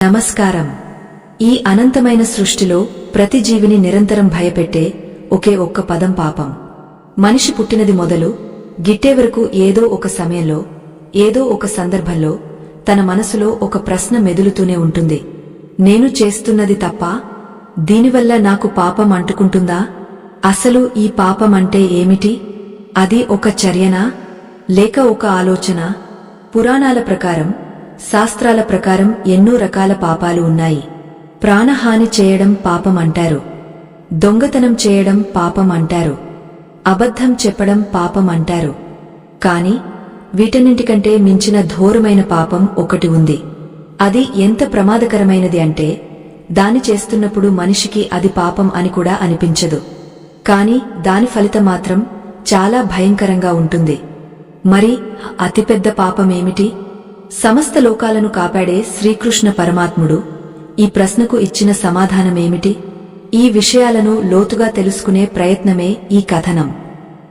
నమస్కారం. ఈ అనంతమైన సృష్టిలో ప్రతి జీవిని నిరంతరం భయపెట్టే ఒకే ఒక్క పదం పాపం. మనిషి పుట్టినది మొదలు గిట్టే వరకు ఏదో ఒక సమయంలో ఏదో ఒక సందర్భంలో తన మనసులో ఒక ప్రశ్న మెదులుతూనే ఉంటుంది. నేను చేస్తున్నది తప్పా? దీనివల్ల నాకు పాపం అంటుకుంటుందా? అసలు ఈ పాపం అంటే ఏమిటి? అది ఒక చర్యనా లేక ఒక ఆలోచన? పురాణాల ప్రకారం శాస్త్రాల ప్రకారం ఎన్నో రకాల పాపాలు ఉన్నాయి. ప్రాణహాని చేయడం పాపం అంటారు, దొంగతనం చేయడం పాపం అంటారు, అబద్ధం చెప్పడం పాపం అంటారు. కాని వీటన్నింటికంటే మించిన ఘోరమైన పాపం ఒకటి ఉంది. అది ఎంత ప్రమాదకరమైనది అంటే దాని చేస్తున్నప్పుడు మనిషికి అది పాపం అని కూడా అనిపించదు. కాని దాని ఫలితం మాత్రం చాలా భయంకరంగా ఉంటుంది. మరి అతిపెద్ద పాపమేమిటి? సమస్త లోకాలను కాపాడే శ్రీకృష్ణ పరమాత్ముడు ఈ ప్రశ్నకు ఇచ్చిన సమాధానమేమిటి? ఈ విషయాలను లోతుగా తెలుసుకునే ప్రయత్నమే ఈ కథనం.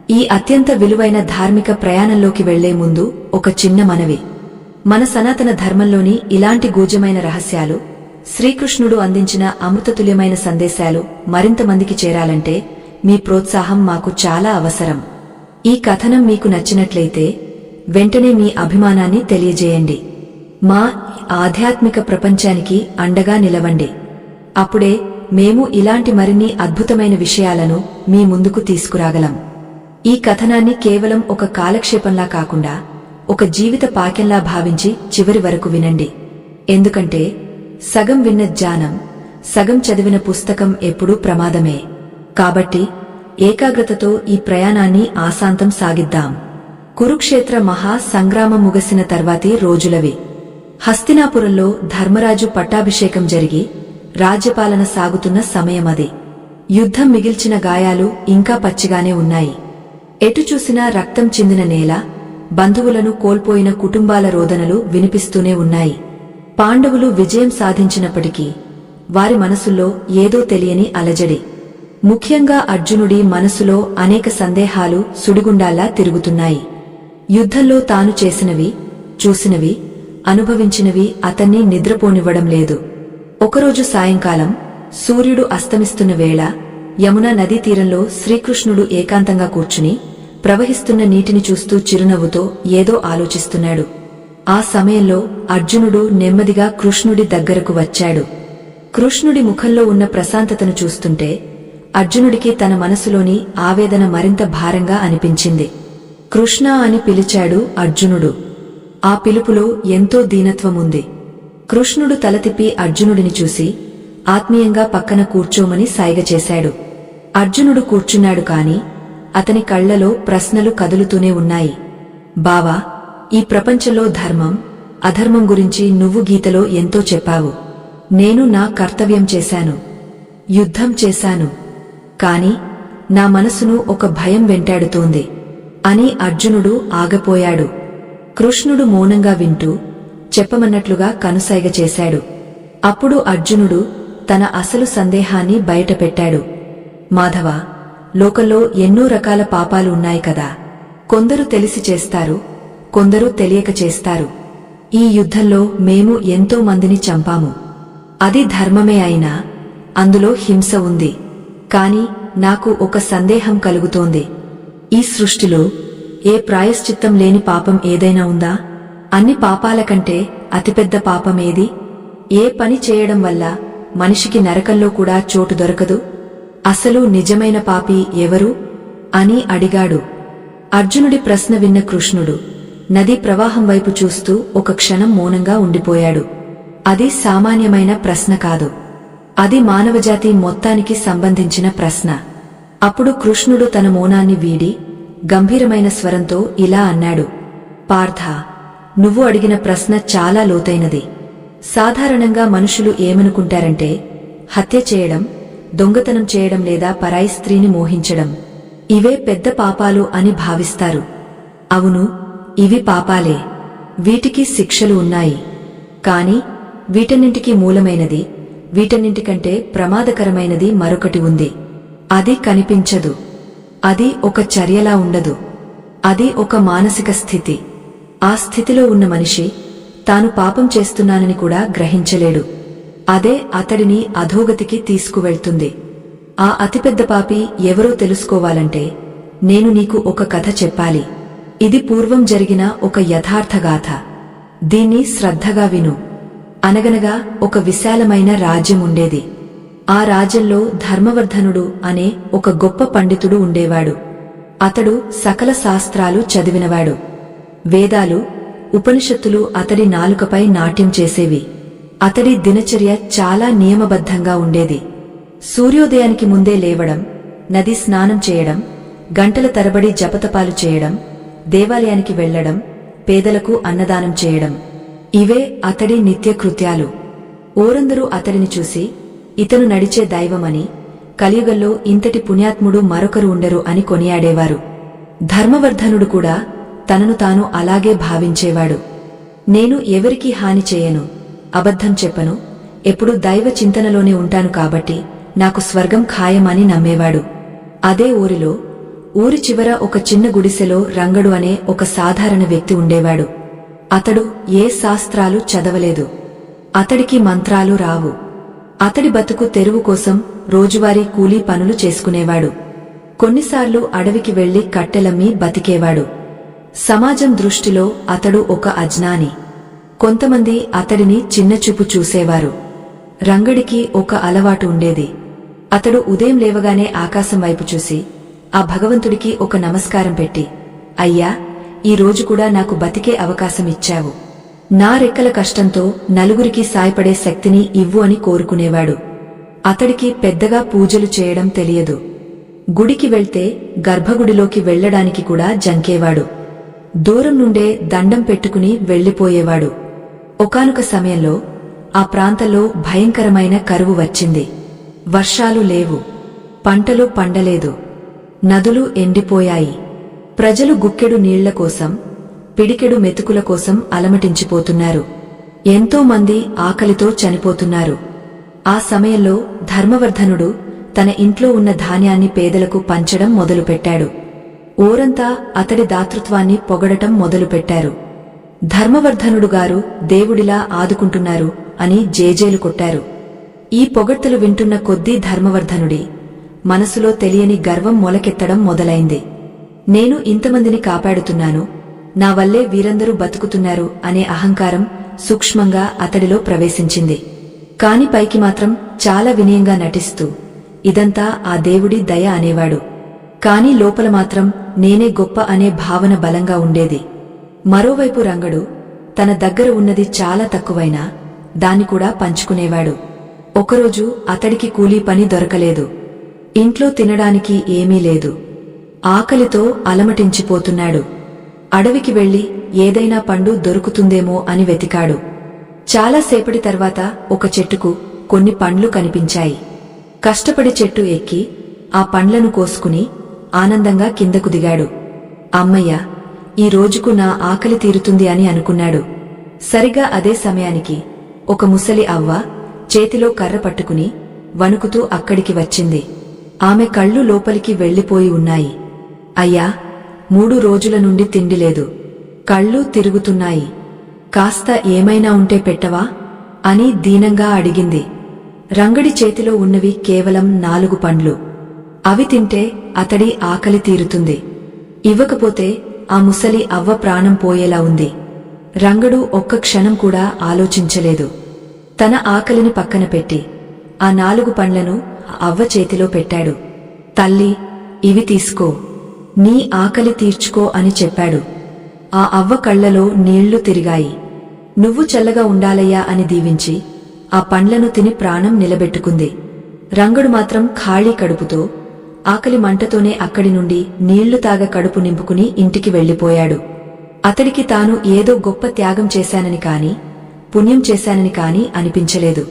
ఈ అత్యంత విలువైన ధార్మిక ప్రయాణంలోకి వెళ్లే ముందు ఒక చిన్న మనవి. మన సనాతన ధర్మంలోని ఇలాంటి గూఢమైన రహస్యాలు, శ్రీకృష్ణుడు అందించిన అమృతతుల్యమైన సందేశాలు మరింత మందికి చేరాలంటే మీ ప్రోత్సాహం మాకు చాలా అవసరం. ఈ కథనం మీకు నచ్చినట్లయితే వెంటనే మీ అభిమానాన్ని తెలియజేయండి. మా ఆధ్యాత్మిక ప్రపంచానికి అండగా నిలవండి. అప్పుడే మేము ఇలాంటి మరిన్ని అద్భుతమైన విషయాలను మీ ముందుకు తీసుకురాగలం. ఈ కథనాన్ని కేవలం ఒక కాలక్షేపంలా కాకుండా ఒక జీవిత పాక్యంలా భావించి చివరి వరకు వినండి. ఎందుకంటే సగం విన్న జ్ఞానం, సగం చదివిన పుస్తకం ఎప్పుడూ ప్రమాదమే. కాబట్టి ఏకాగ్రతతో ఈ ప్రయాణాన్ని ఆశాంతం సాగిద్దాం. కురుక్షేత్ర మహా సంగ్రామం ముగిసిన తర్వాతి రోజులవి. హస్తినాపురంలో ధర్మరాజు పట్టాభిషేకం జరిగి రాజ్యపాలన సాగుతున్న సమయమది. యుద్ధం మిగిల్చిన గాయాలు ఇంకా పచ్చిగానే ఉన్నాయి. ఎటు చూసినా రక్తం చిందిన నేల, బంధువులను కోల్పోయిన కుటుంబాల రోదనలు వినిపిస్తూనే ఉన్నాయి. పాండవులు విజయం సాధించినప్పటికీ వారి మనసుల్లో ఏదో తెలియని అలజడి. ముఖ్యంగా అర్జునుడి మనసులో అనేక సందేహాలు సుడిగుండాల్లా తిరుగుతున్నాయి. యుద్ధంలో తాను చేసినవి, చూసినవి, అనుభవించినవి అతన్ని నిద్రపోనివ్వడం లేదు. ఒకరోజు సాయంకాలం సూర్యుడు అస్తమిస్తున్న వేళ యమునా నదీ తీరంలో శ్రీకృష్ణుడు ఏకాంతంగా కూర్చుని ప్రవహిస్తున్న నీటిని చూస్తూ చిరునవ్వుతో ఏదో ఆలోచిస్తున్నాడు. ఆ సమయంలో అర్జునుడు నెమ్మదిగా కృష్ణుడి దగ్గరకు వచ్చాడు. కృష్ణుడి ముఖంలో ఉన్న ప్రశాంతతను చూస్తుంటే అర్జునుడికి తన మనసులోని ఆవేదన మరింత భారంగా అనిపించింది. కృష్ణా అని పిలిచాడు అర్జునుడు. ఆ పిలుపులో ఎంతో దీనత్వముంది. కృష్ణుడు తల తిప్పి అర్జునుడిని చూసి ఆత్మీయంగా పక్కన కూర్చోమని సైగ చేశాడు. అర్జునుడు కూర్చున్నాడు కాని అతని కళ్లలో ప్రశ్నలు కదులుతూనే ఉన్నాయి. బావా, ఈ ప్రపంచంలో ధర్మం, అధర్మం గురించి నువ్వు గీతలో ఎంతో చెప్పావు. నేను నా కర్తవ్యం చేశాను, యుద్ధం చేశాను. కాని నా మనసును ఒక భయం వెంటాడుతోంది అని అర్జునుడు ఆగపోయాడు. కృష్ణుడు మౌనంగా వింటూ చెప్పమన్నట్లుగా కనుసైగ చేశాడు. అప్పుడు అర్జునుడు తన అసలు సందేహాన్ని బయటపెట్టాడు. మాధవ, లోకంలో ఎన్నో రకాల పాపాలు ఉన్నాయి కదా. కొందరు తెలిసి చేస్తారు, కొందరు తెలియక చేస్తారు. ఈ యుద్ధంలో మేము ఎంతో మందిని చంపాము. అది ధర్మమే అయినా అందులో హింస ఉంది. కాని నాకు ఒక సందేహం కలుగుతోంది. ఈ సృష్టిలో ఏ ప్రాయశ్చిత్తం లేని పాపం ఏదైనా ఉందా? అన్ని పాపాల కంటే అతిపెద్ద పాపం ఏది? ఏ పని చేయడం వల్ల మనిషికి నరకంలో కూడా చోటు దొరకదు? అసలు నిజమైన పాపి ఎవరు అని అడిగాడు. అర్జునుడి ప్రశ్న విన్న కృష్ణుడు నదీ ప్రవాహం వైపు చూస్తూ ఒక క్షణం మౌనంగా ఉండిపోయాడు. అది సామాన్యమైన ప్రశ్న కాదు. అది మానవజాతి మొత్తానికి సంబంధించిన ప్రశ్న. అప్పుడు కృష్ణుడు తన మౌనాన్ని వీడి గంభీరమైన స్వరంతో ఇలా అన్నాడు. పార్థ, నువ్వు అడిగిన ప్రశ్న చాలా లోతైనది. సాధారణంగా మనుషులు ఏమనుకుంటారంటే హత్య చేయడం, దొంగతనం చేయడం లేదా పరాయి స్త్రీని మోహించడం ఇవే పెద్ద పాపాలు అని భావిస్తారు. అవును, ఇవి పాపాలే. వీటికి శిక్షలు ఉన్నాయి. కాని వీటన్నింటికీ మూలమైనది, వీటన్నింటికంటే ప్రమాదకరమైనది మరొకటి ఉంది. అది కనిపించదు. అది ఒక చర్యలా ఉండదు. అది ఒక మానసిక స్థితి. ఆ స్థితిలో ఉన్న మనిషి తాను పాపం చేస్తున్నానని కూడా గ్రహించలేడు. అదే అతడిని అధోగతికి తీసుకువెళ్తుంది. ఆ అతిపెద్ద పాపి ఎవరో తెలుసుకోవాలంటే నేను నీకు ఒక కథ చెప్పాలి. ఇది పూర్వం జరిగిన ఒక యథార్థగాథ. దీన్ని శ్రద్ధగా విను. అనగనగా ఒక విశాలమైన రాజ్యం ఉండేది. ఆ రాజ్యంలో ధర్మవర్ధనుడు అనే ఒక గొప్ప పండితుడు ఉండేవాడు. అతడు సకల శాస్త్రాలు చదివినవాడు. వేదాలు, ఉపనిషత్తులు అతడి నాలుకపై నాట్యం చేసేవి. అతడి దినచర్య చాలా నియమబద్ధంగా ఉండేది. సూర్యోదయానికి ముందే లేవడం, నది స్నానం చేయడం, గంటల తరబడి జపతపాలు చేయడం, దేవాలయానికి వెళ్లడం, పేదలకు అన్నదానం చేయడం, ఇవే అతడి నిత్యకృత్యాలు. ఓరందరూ అతడిని చూసి ఇతను నడిచే దైవమని, కలియుగంలో ఇంతటి పుణ్యాత్ముడు మరొకరు ఉండరు అని కొనియాడేవారు. ధర్మవర్ధనుడు కూడా తనను తాను అలాగే భావించేవాడు. నేను ఎవరికీ హాని చేయను, అబద్ధం చెప్పను, ఎప్పుడూ దైవ చింతనలోనే ఉంటాను కాబట్టి నాకు స్వర్గం ఖాయమని నమ్మేవాడు. అదే ఊరిలో ఊరి చివర ఒక చిన్న గుడిసెలో రంగడు అనే ఒక సాధారణ వ్యక్తి ఉండేవాడు. అతడు ఏ శాస్త్రాలు చదవలేదు. అతడికి మంత్రాలు రావు. అతడి బతుకు తెరువు కోసం రోజువారీ కూలీ పనులు చేసుకునేవాడు. కొన్నిసార్లు అడవికి వెళ్లి కట్టెలమ్మి బతికేవాడు. సమాజం దృష్టిలో అతడు ఒక అజ్ఞాని. కొంతమంది అతడిని చిన్నచూపు చూసేవారు. రంగడికి ఒక అలవాటు ఉండేది. అతడు ఉదయం లేవగానే ఆకాశం వైపు చూసి ఆ భగవంతుడికి ఒక నమస్కారం పెట్టి, అయ్యా, ఈ రోజు కూడా నాకు బతికే అవకాశం ఇచ్చావు. నా రెక్కల కష్టంతో నలుగురికి సాయపడే శక్తిని ఇవ్వు అని కోరుకునేవాడు. అతడికి పెద్దగా పూజలు చేయడం తెలియదు. గుడికి వెళ్తే గర్భగుడిలోకి వెళ్లడానికి కూడా జంకేవాడు. దూరం నుండే దండం పెట్టుకుని వెళ్లిపోయేవాడు. ఒకానొక సమయంలో ఆ ప్రాంతంలో భయంకరమైన కరువు వచ్చింది. వర్షాలు లేవు, పంటలు పండలేదు, నదులు ఎండిపోయాయి. ప్రజలు గుక్కెడు నీళ్ల కోసం, పిడికెడు మెతుకుల కోసం అలమటించిపోతున్నారు. ఎంతో మంది ఆకలితో చనిపోతున్నారు. ఆ సమయంలో ధర్మవర్ధనుడు తన ఇంట్లో ఉన్న ధాన్యాన్ని పేదలకు పంచడం మొదలుపెట్టాడు. ఊరంతా అతడి దాతృత్వాన్ని పొగడటం మొదలుపెట్టారు. ధర్మవర్ధనుడు గారు దేవుడిలా ఆదుకుంటున్నారు అని జేజేలు కొట్టారు. ఈ పొగడ్తలు వింటున్న కొద్దీ ధర్మవర్ధనుడి మనసులో తెలియని గర్వం మొలకెత్తడం మొదలైంది. నేను ఇంతమందిని కాపాడుతున్నాను, నా వల్లే వీరందరూ బతుకుతున్నారు అనే అహంకారం సూక్ష్మంగా అతడిలో ప్రవేశించింది. కాని పైకి మాత్రం చాలా వినయంగా నటిస్తూ ఇదంతా ఆ దేవుడి దయ అనేవాడు. కాని లోపల మాత్రం నేనే గొప్ప అనే భావన బలంగా ఉండేది. మరోవైపు రంగడు తన దగ్గర ఉన్నది చాలా తక్కువైనా దాన్ని కూడా పంచుకునేవాడు. ఒకరోజు అతడికి కూలీ పని దొరకలేదు. ఇంట్లో తినడానికి ఏమీ లేదు. ఆకలితో అలమటించిపోతున్నాడు. అడవికి వెళ్లి ఏదైనా పండు దొరుకుతుందేమో అని వెతికాడు. చాలాసేపటి తర్వాత ఒక చెట్టుకు కొన్ని పండ్లు కనిపించాయి. కష్టపడి చెట్టు ఎక్కి ఆ పండ్లను కోసుకుని ఆనందంగా కిందకు దిగాడు. అమ్మయ్య, ఈ రోజుకు నా ఆకలి తీరుతుంది అని అనుకున్నాడు. సరిగా అదే సమయానికి ఒక ముసలి అవ్వ చేతిలో కర్ర పట్టుకుని వణుకుతూ అక్కడికి వచ్చింది. ఆమె కళ్ళు లోపలికి వెళ్లిపోయి ఉన్నాయి. అయ్యా, 3 రోజుల నుండి తిండిలేదు, కళ్ళు తిరుగుతున్నాయి, కాస్త ఏమైనా ఉంటే పెట్టవా అని దీనంగా అడిగింది. రంగడి చేతిలో ఉన్నవి కేవలం 4 పండ్లు. అవి తింటే అతడి ఆకలి తీరుతుంది. ఇవ్వకపోతే ఆ ముసలి అవ్వ ప్రాణం పోయేలా ఉంది. రంగడు ఒక్క క్షణం కూడా ఆలోచించలేదు. తన ఆకలిని పక్కన పెట్టి ఆ 4 పండ్లను అవ్వ చేతిలో పెట్టాడు. తల్లి, ఇవి తీసుకో, నీ ఆకలి తీర్చుకో అని చెప్పాడు. ఆ అవ్వ కళ్లలో నీళ్లు తిరిగాయి. నువ్వు చల్లగా ఉండాలయ్యా అని దీవించి ఆ పండ్లను తిని ప్రాణం నిలబెట్టుకుంది. రంగడు మాత్రం ఖాళీ కడుపుతో ఆకలి మంటతోనే అక్కడి నుండి నీళ్లు తాగ కడుపు నింపుకుని ఇంటికి వెళ్లిపోయాడు. అతడికి తాను ఏదో గొప్ప త్యాగం చేశానని కాని, పుణ్యం చేశానని కాని అనిపించలేదు.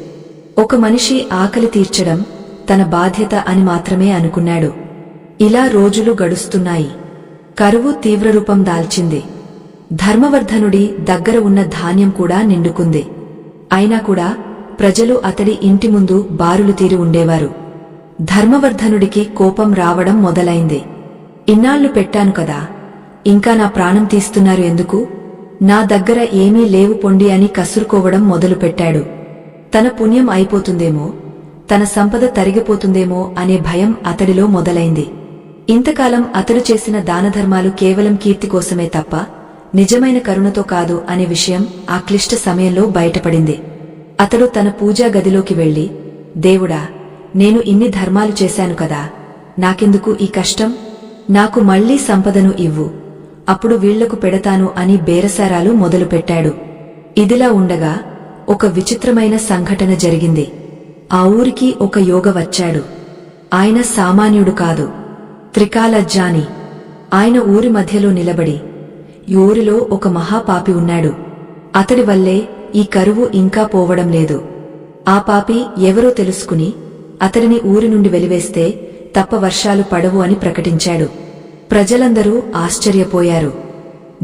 ఒక మనిషి ఆకలి తీర్చడం తన బాధ్యత అని మాత్రమే అనుకున్నాడు. ఇలా రోజులు గడుస్తున్నాయి. కరువు తీవ్రరూపం దాల్చింది. ధర్మవర్ధనుడి దగ్గర ఉన్న ధాన్యం కూడా నిండుకుంది. అయినా కూడా ప్రజలు అతడి ఇంటి ముందు బారులు తీరి ఉండేవారు. ధర్మవర్ధనుడికి కోపం రావడం మొదలైంది. ఇన్నాళ్లు పెట్టాను కదా, ఇంకా నా ప్రాణం తీస్తున్నారు ఎందుకు? నా దగ్గర ఏమీ లేవు పొండి అని కసురుకోవడం మొదలుపెట్టాడు. తన పుణ్యం అయిపోతుందేమో, తన సంపద తరిగిపోతుందేమో అనే భయం అతడిలో మొదలైంది. ఇంతకాలం అతడు చేసిన దానధర్మాలు కేవలం కీర్తి కోసమే తప్ప నిజమైన కరుణతో కాదు అనే విషయం ఆ క్లిష్ట సమయంలో బయటపడింది. అతడు తన పూజా గదిలోకి వెళ్లి, దేవుడా, నేను ఇన్ని ధర్మాలు చేశాను కదా, నాకెందుకు ఈ కష్టం? నాకు మళ్లీ సంపదను ఇవ్వు, అప్పుడు వీళ్లకు పెడతాను అని బేరసారాలు మొదలుపెట్టాడు. ఇదిలా ఉండగా ఒక విచిత్రమైన సంఘటన జరిగింది. ఆ ఊరికి ఒక యోగ వచ్చాడు. ఆయన సామాన్యుడు కాదు, త్రికాలజ్ఞాని. ఆయన ఊరి మధ్యలో నిలబడి, ఈ ఊరిలో ఒక మహాపాపి ఉన్నాడు, అతడి వల్లే ఈ కరువు ఇంకా పోవడం లేదు. ఆ పాపి ఎవరో తెలుసుకుని అతడిని ఊరి నుండి వెలివేస్తే తప్ప వర్షాలు పడవు అని ప్రకటించాడు. ప్రజలందరూ ఆశ్చర్యపోయారు,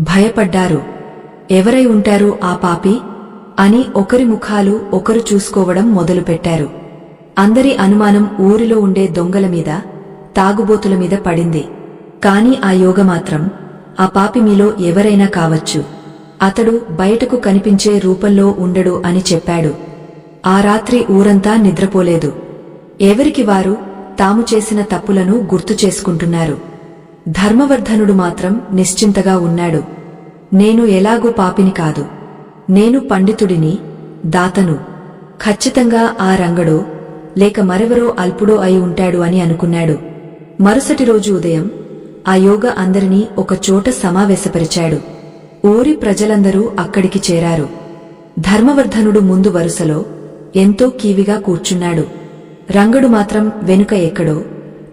భయపడ్డారు. ఎవరై ఉంటారు ఆ పాపి అని ఒకరి ముఖాలు ఒకరు చూసుకోవడం మొదలుపెట్టారు. అందరి అనుమానం ఊరిలో ఉండే దొంగల మీద, తాగుబోతుల మీద పడింది. కాని ఆ యోగ మాత్రం, ఆ పాపి మీలో ఎవరైనా కావచ్చు, అతడు బయటకు కనిపించే రూపంలో ఉండడు అని చెప్పాడు. ఆ రాత్రి ఊరంతా నిద్రపోలేదు. ఎవరికి వారు తాము చేసిన తప్పులను గుర్తు చేసుకుంటున్నారు. ధర్మవర్ధనుడు మాత్రం నిశ్చింతగా ఉన్నాడు. నేను ఎలాగూ పాపిని కాదు, నేను పండితుడిని, దాతను. ఖచ్చితంగా ఆ రంగడో లేక మరెవరో అల్పుడో అయి ఉంటాడు అని అనుకున్నాడు. మరుసటి రోజు ఉదయం ఆ యోగ అందరినీ ఒకచోట సమావేశపరిచాడు. ఊరి ప్రజలందరూ అక్కడికి చేరారు. ధర్మవర్ధనుడు ముందు వరుసలో ఎంతో కీవిగా కూర్చున్నాడు. రంగడు మాత్రం వెనుక ఎక్కడో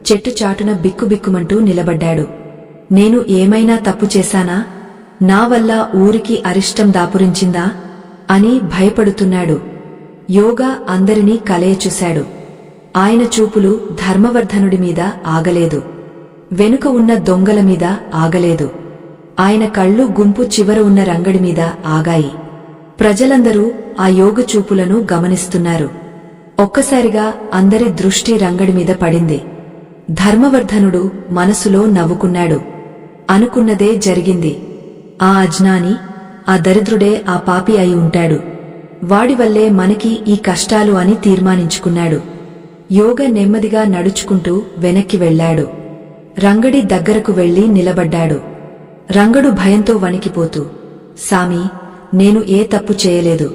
చెట్టు చాటున బిక్కుబిక్కుమంటూ నిలబడ్డాడు. నేను ఏమైనా తప్పు చేశానా? నా వల్ల ఊరికి అరిష్టం దాపురించిందా అని భయపడుతున్నాడు. యోగా అందరినీ కలయచూశాడు. ఆయన చూపులు ధర్మవర్ధనుడి మీద ఆగలేదు, వెనుక ఉన్న దొంగల మీద ఆగలేదు. ఆయన కళ్ళు గుంపు చివర ఉన్న రంగడి మీద ఆగాయి. ప్రజలందరూ ఆ యోగ చూపులను గమనిస్తున్నారు. ఒక్కసారిగా అందరి దృష్టి రంగడి మీద పడింది. ధర్మవర్ధనుడు మనసులో నవ్వుకున్నాడు. అనుకున్నదే జరిగింది. ఆ అజ్ఞాని, ఆ దరిద్రుడే ఆ పాపి అయి ఉంటాడు. వాడివల్లే మనకి ఈ కష్టాలు అని తీర్మానించుకున్నాడు. యోగ నెమ్మదిగా నడుచుకుంటూ వెనక్కి వెళ్లాడు. రంగడి దగ్గరకు వెళ్లి నిలబడ్డాడు. రంగడు భయంతో వణికిపోతూ, సామీ, నేను ఏ తప్పు చేయలేదు,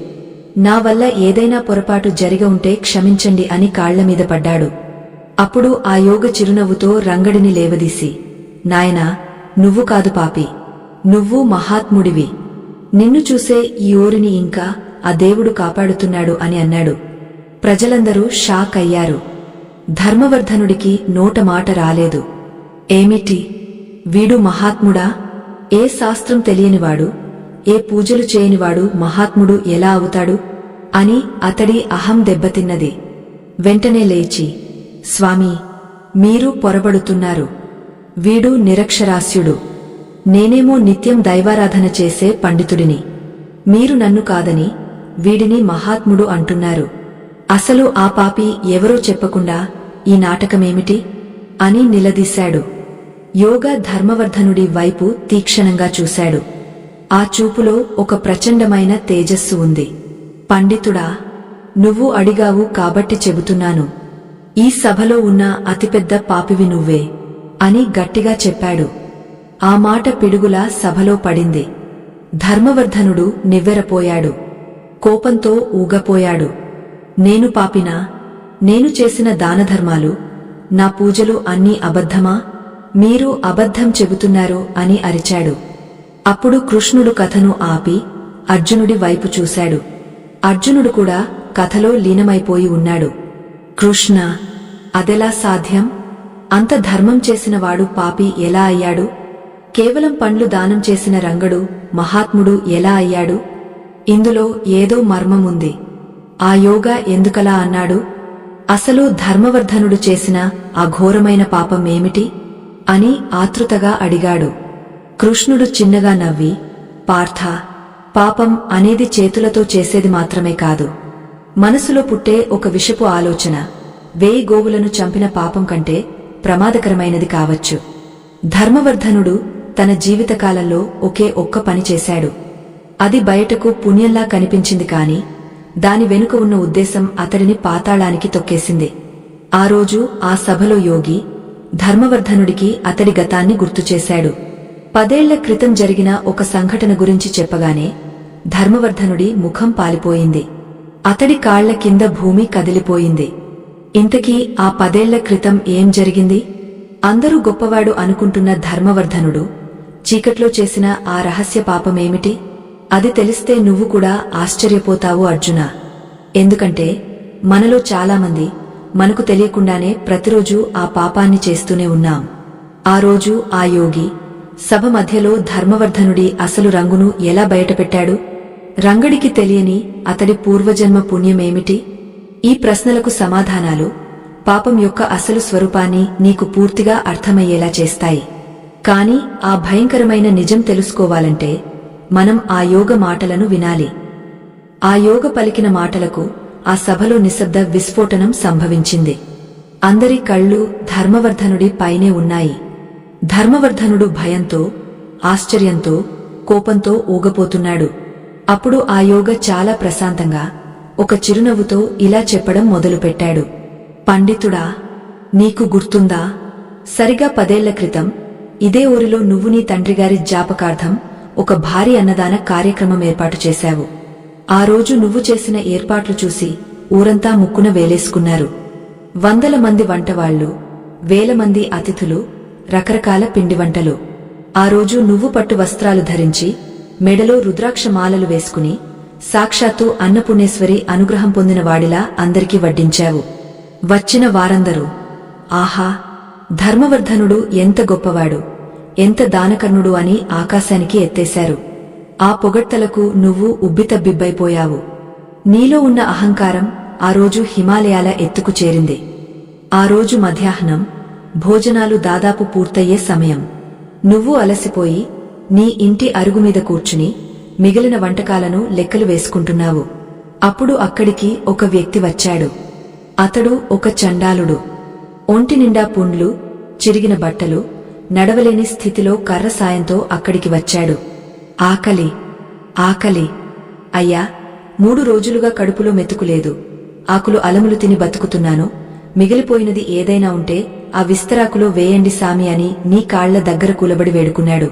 నా వల్ల ఏదైనా పొరపాటు జరిగి ఉంటే క్షమించండి అని కాళ్లమీద పడ్డాడు. అప్పుడు ఆ యోగ చిరునవ్వుతో రంగడిని లేవదీసి, నాయనా, నువ్వు కాదు పాపి, నువ్వు మహాత్ముడివి. నిన్ను చూసే ఈ ఊరిని ఇంకా ఆ దేవుడు కాపాడుతున్నాడు అని అన్నాడు. ప్రజలందరూ షాక్ అయ్యారు. ధర్మవర్ధనుడికి నోట మాట రాలేదు. ఏమిటి, వీడు మహాత్ముడా? ఏ శాస్త్రం తెలియనివాడు, ఏ పూజలు చేయనివాడు మహాత్ముడు ఎలా అవుతాడు అని అతడి అహం దెబ్బతిన్నది. వెంటనే లేచి, స్వామీ, మీరు పొరబడుతున్నారు. వీడు నిరక్షరాస్యుడు, నేనేమో నిత్యం దైవారాధన చేసే పండితుడిని. మీరు నన్ను కాదని వీడిని మహాత్ముడు అంటున్నారు. అసలు ఆ పాపి ఎవరో చెప్పకుండా ఈ నాటకమేమిటి అని నిలదీశాడు. యోగా ధర్మవర్ధనుడి వైపు తీక్షణంగా చూశాడు. ఆ చూపులో ఒక ప్రచండమైన తేజస్సు ఉంది. పండితుడా, నువ్వు అడిగావు కాబట్టి చెబుతున్నాను. ఈ సభలో ఉన్న అతిపెద్ద పాపివి నువ్వే అని గట్టిగా చెప్పాడు. ఆ మాట పిడుగులా సభలో పడింది. ధర్మవర్ధనుడు నివ్వెరపోయాడు. కోపంతో ఊగపోయాడు. నేను పాపినా? నేను చేసిన దానధర్మాలు, నా పూజలు అన్నీ అబద్ధమా? మీరు అబద్ధం చెబుతున్నారు అని అరిచాడు. అప్పుడు కృష్ణుడు కథను ఆపి అర్జునుడి వైపు చూశాడు. అర్జునుడు కూడా కథలో లీనమైపోయి ఉన్నాడు. కృష్ణ, అదెలా సాధ్యం? అంత ధర్మం చేసినవాడు పాపి ఎలా అయ్యాడు? కేవలం పండ్లు దానం చేసిన రంగడు మహాత్ముడు ఎలా అయ్యాడు? ఇందులో ఏదో మర్మముంది. ఆ యోగా ఎందుకలా అన్నాడు? అసలు ధర్మవర్ధనుడు చేసిన ఆ ఘోరమైన పాపం ఏమిటి అని ఆతృతగా అడిగాడు. కృష్ణుడు చిన్నగా నవ్వి, పార్థ, పాపం అనేది చేతులతో చేసేది మాత్రమే కాదు. మనసులో పుట్టే ఒక విషపు ఆలోచన 1000 గోవులను చంపిన పాపం కంటే ప్రమాదకరమైనది కావచ్చు. ధర్మవర్ధనుడు తన జీవితకాలంలో ఒకే ఒక్క పని చేశాడు. అది బయటకు పుణ్యంలా కనిపించింది కాని దాని వెనుక ఉన్న ఉద్దేశం అతడిని పాతాళానికి తొక్కేసింది. ఆ రోజు ఆ సభలో యోగి ధర్మవర్ధనుడికి అతడి గతాన్ని గుర్తుచేశాడు. 10 ఏళ్ల క్రితం జరిగిన ఒక సంఘటన గురించి చెప్పగానే ధర్మవర్ధనుడి ముఖం పాలిపోయింది. అతడి కాళ్ల కింద భూమి కదిలిపోయింది. ఇంతకీ ఆ 10 ఏళ్ల క్రితం ఏం జరిగింది? అందరూ గొప్పవాడు అనుకుంటున్న ధర్మవర్ధనుడు చీకట్లో చేసిన ఆ రహస్య పాపమేమిటి? అది తెలిస్తే నువ్వు కూడా ఆశ్చర్యపోతావు అర్జున. ఎందుకంటే మనలో చాలామంది మనకు తెలియకుండానే ప్రతిరోజూ ఆ పాపాన్ని చేస్తూనే ఉన్నాం. ఆ రోజు ఆ యోగి సభ మధ్యలో ధర్మవర్ధనుడి అసలు రంగును ఎలా బయటపెట్టాడు? రంగడికి తెలియని అతడి పూర్వజన్మ పుణ్యమేమిటి? ఈ ప్రశ్నలకు సమాధానాలు పాపం యొక్క అసలు స్వరూపాన్ని నీకు పూర్తిగా అర్థమయ్యేలా చేస్తాయి. కాని ఆ భయంకరమైన నిజం తెలుసుకోవాలంటే మనం ఆ యోగ మాటలను వినాలి. ఆ యోగ పలికిన మాటలకు ఆ సభలో నిశ్శబ్ద విస్ఫోటనం సంభవించింది. అందరి కళ్ళు ధర్మవర్ధనుడి పైనే ఉన్నాయి. ధర్మవర్ధనుడు భయంతో, ఆశ్చర్యంతో, కోపంతో ఊగపోతున్నాడు. అప్పుడు ఆ యోగ చాలా ప్రశాంతంగా ఒక చిరునవ్వుతో ఇలా చెప్పడం మొదలుపెట్టాడు. పండితుడా, నీకు గుర్తుందా? సరిగా 10 ఏళ్ల క్రితం ఇదే ఊరిలో నువ్వు నీ తండ్రిగారి జ్ఞాపకార్థం ఒక భారీ అన్నదాన కార్యక్రమం ఏర్పాటు చేశావు. ఆ రోజు నువ్వు చేసిన ఏర్పాట్లు చూసి ఊరంతా ముక్కున వేలేసుకున్నారు. 100 మంది వంటవాళ్లు, 1000 మంది అతిథులు, రకరకాల పిండి వంటలు. ఆ రోజు నువ్వు పట్టు వస్త్రాలు ధరించి మెడలో రుద్రాక్ష మాలలు వేసుకుని సాక్షాత్తు అన్నపూర్ణేశ్వరి అనుగ్రహం పొందిన వాడిలా అందరికీ వడ్డించావు. వచ్చిన వారందరూ ఆహా, ధర్మవర్ధనుడు ఎంత గొప్పవాడు, ఎంత దానకర్ణుడు అని ఆకాశానికి ఎత్తేశారు. ఆ పొగడ్తలకు నువ్వు ఉబ్బితబ్బిబ్బైపోయావు. నీలో ఉన్న అహంకారం ఆ రోజు హిమాలయాల ఎత్తుకు చేరింది. ఆ రోజు మధ్యాహ్నం భోజనాలు దాదాపు పూర్తయ్యే సమయం. నువ్వు అలసిపోయి నీ ఇంటి అరుగుమీద కూర్చుని మిగిలిన వంటకాలను లెక్కలు వేసుకుంటున్నావు. అప్పుడు అక్కడికి ఒక వ్యక్తి వచ్చాడు. అతడు ఒక చండాలుడు. ఒంటి నిండా పుండ్లు, చిరిగిన బట్టలు, నడవలేని స్థితిలో కర్ర సాయంతో అక్కడికి వచ్చాడు. ఆకలి, ఆకలి. అయ్యా, 3 రోజులుగా కడుపులో మెతుకులేదు. ఆకులు అలములు తిని బతుకుతున్నాను. మిగిలిపోయినది ఏదైనా ఉంటే ఆ విస్తరాకులో వేయండి సామి అని నీ కాళ్ల దగ్గర కూలబడి వేడుకున్నాడు.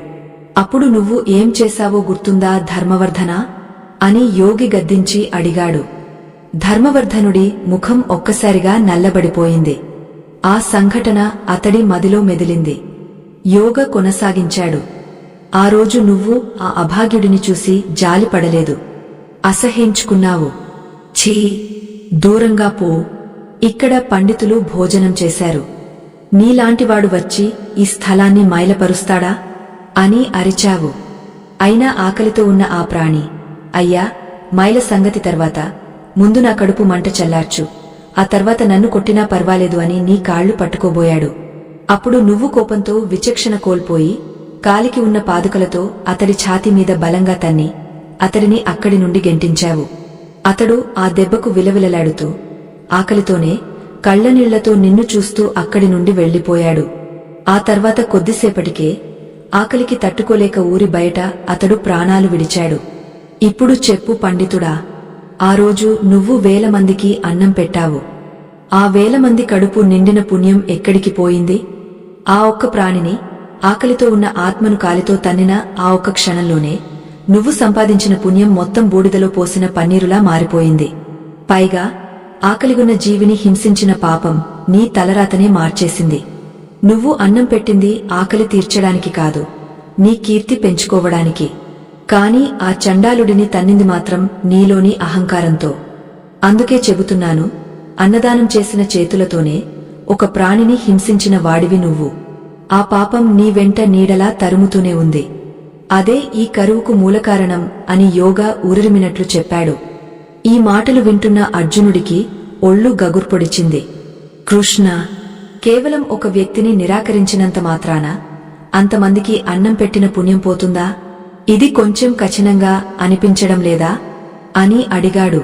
అప్పుడు నువ్వు ఏం చేశావో గుర్తుందా ధర్మవర్ధనా అని యోగి గద్దించి అడిగాడు. ధర్మవర్ధనుడి ముఖం ఒక్కసారిగా నల్లబడిపోయింది. ఆ సంఘటన అతడి మదిలో మెదిలింది. యోగ కొనసాగించాడు. ఆ రోజు నువ్వు ఆ అభాగ్యుడిని చూసి జాలిపడలేదు, అసహ్యించుకున్నావు. ఛీ, దూరంగా పో, ఇక్కడ పండితులు భోజనం చేశారు. నీలాంటివాడు వచ్చి ఈ స్థలాన్ని మైలపరుస్తాడా అని అరిచావు. అయినా ఆకలితో ఉన్న ఆ ప్రాణి, అయ్యా, మైల సంగతి తర్వాత ముందు నా కడుపు మంట చల్లార్చు, ఆ తర్వాత నన్ను కొట్టినా పర్వాలేదు అని నీ కాళ్లు పట్టుకోబోయాడు. అప్పుడు నువ్వు కోపంతో విచక్షణ కోల్పోయి కాలికి ఉన్న పాదుకలతో అతడి ఛాతీ మీద బలంగా తన్ని అతడిని అక్కడి నుండి గెంటించావు. అతడు ఆ దెబ్బకు విలవిలలాడుతూ ఆకలితోనే కళ్లనీళ్లతో నిన్ను చూస్తూ అక్కడి నుండి వెళ్లిపోయాడు. ఆ తర్వాత కొద్దిసేపటికే ఆకలికి తట్టుకోలేక ఊరి బయట అతడు ప్రాణాలు విడిచాడు. ఇప్పుడు చెప్పు పండితుడా, ఆ రోజు నువ్వు 1000 మందికి అన్నం పెట్టావు. ఆ 1000 మంది కడుపు నిండిన పుణ్యం ఎక్కడికి పోయింది? ఆ ఒక్క ప్రాణిని, ఆకలితో ఉన్న ఆత్మను కాలితో తన్నిన ఆ ఒక్క క్షణంలోనే నువ్వు సంపాదించిన పుణ్యం మొత్తం బూడిదలో పోసిన పన్నీరులా మారిపోయింది. పైగా ఆకలిగున్న జీవిని హింసించిన పాపం నీ తలరాతనే మార్చేసింది. నువ్వు అన్నం పెట్టింది ఆకలి తీర్చడానికి కాదు, నీ కీర్తి పెంచుకోవడానికి. కాని ఆ చండాలుడిని తన్నింది మాత్రం నీలోని అహంకారంతో. అందుకే చెబుతున్నాను, అన్నదానం చేసిన చేతులతోనే ఒక ప్రాణిని హింసించిన వాడివి నువ్వు. ఆ పాపం నీ వెంట నీడలా తరుముతూనే ఉంది. అదే ఈ కరువుకు మూలకారణం అని యోగా ఊరిమినట్లు చెప్పాడు. ఈ మాటలు వింటున్న అర్జునుడికి ఒళ్ళు గగుర్పొడిచింది. కృష్ణ, కేవలం ఒక వ్యక్తిని నిరాకరించినంత మాత్రాన అంతమందికి అన్నం పెట్టిన పుణ్యం పోతుందా? ఇది కొంచెం కఠినంగా అనిపించడం లేదా అని అడిగాడు.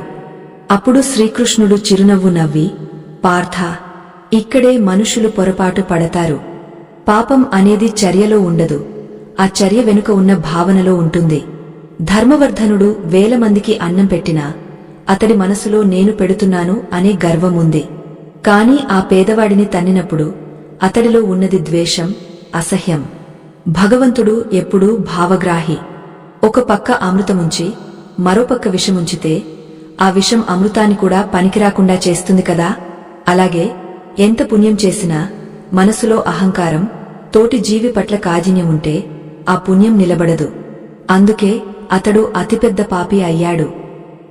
అప్పుడు శ్రీకృష్ణుడు చిరునవ్వు నవ్వి, పార్థ, ఇక్కడే మనుషులు పొరపాటు పడతారు. పాపం అనేది చర్యలో ఉండదు, ఆ చర్య వెనుక ఉన్న భావనలో ఉంటుంది. ధర్మవర్ధనుడు 1000 మందికి అన్నం పెట్టినా అతడి మనసులో నేను పెడుతున్నాను అనే గర్వం ఉంది. కాని ఆ పేదవాడిని తన్నినప్పుడు అతడిలో ఉన్నది ద్వేషం, అసహ్యం. భగవంతుడు ఎప్పుడూ భావగ్రాహి. ఒక పక్క అమృతముంచి మరోపక్క విషముంచితే ఆ విషం అమృతాన్ని కూడా పనికిరాకుండా చేస్తుంది కదా. అలాగే ఎంత పుణ్యం చేసినా మనసులో అహంకారం, తోటి జీవి పట్ల కాఠిన్యం ఉంటే ఆ పుణ్యం నిలబడదు. అందుకే అతడు అతిపెద్ద పాపి అయ్యాడు.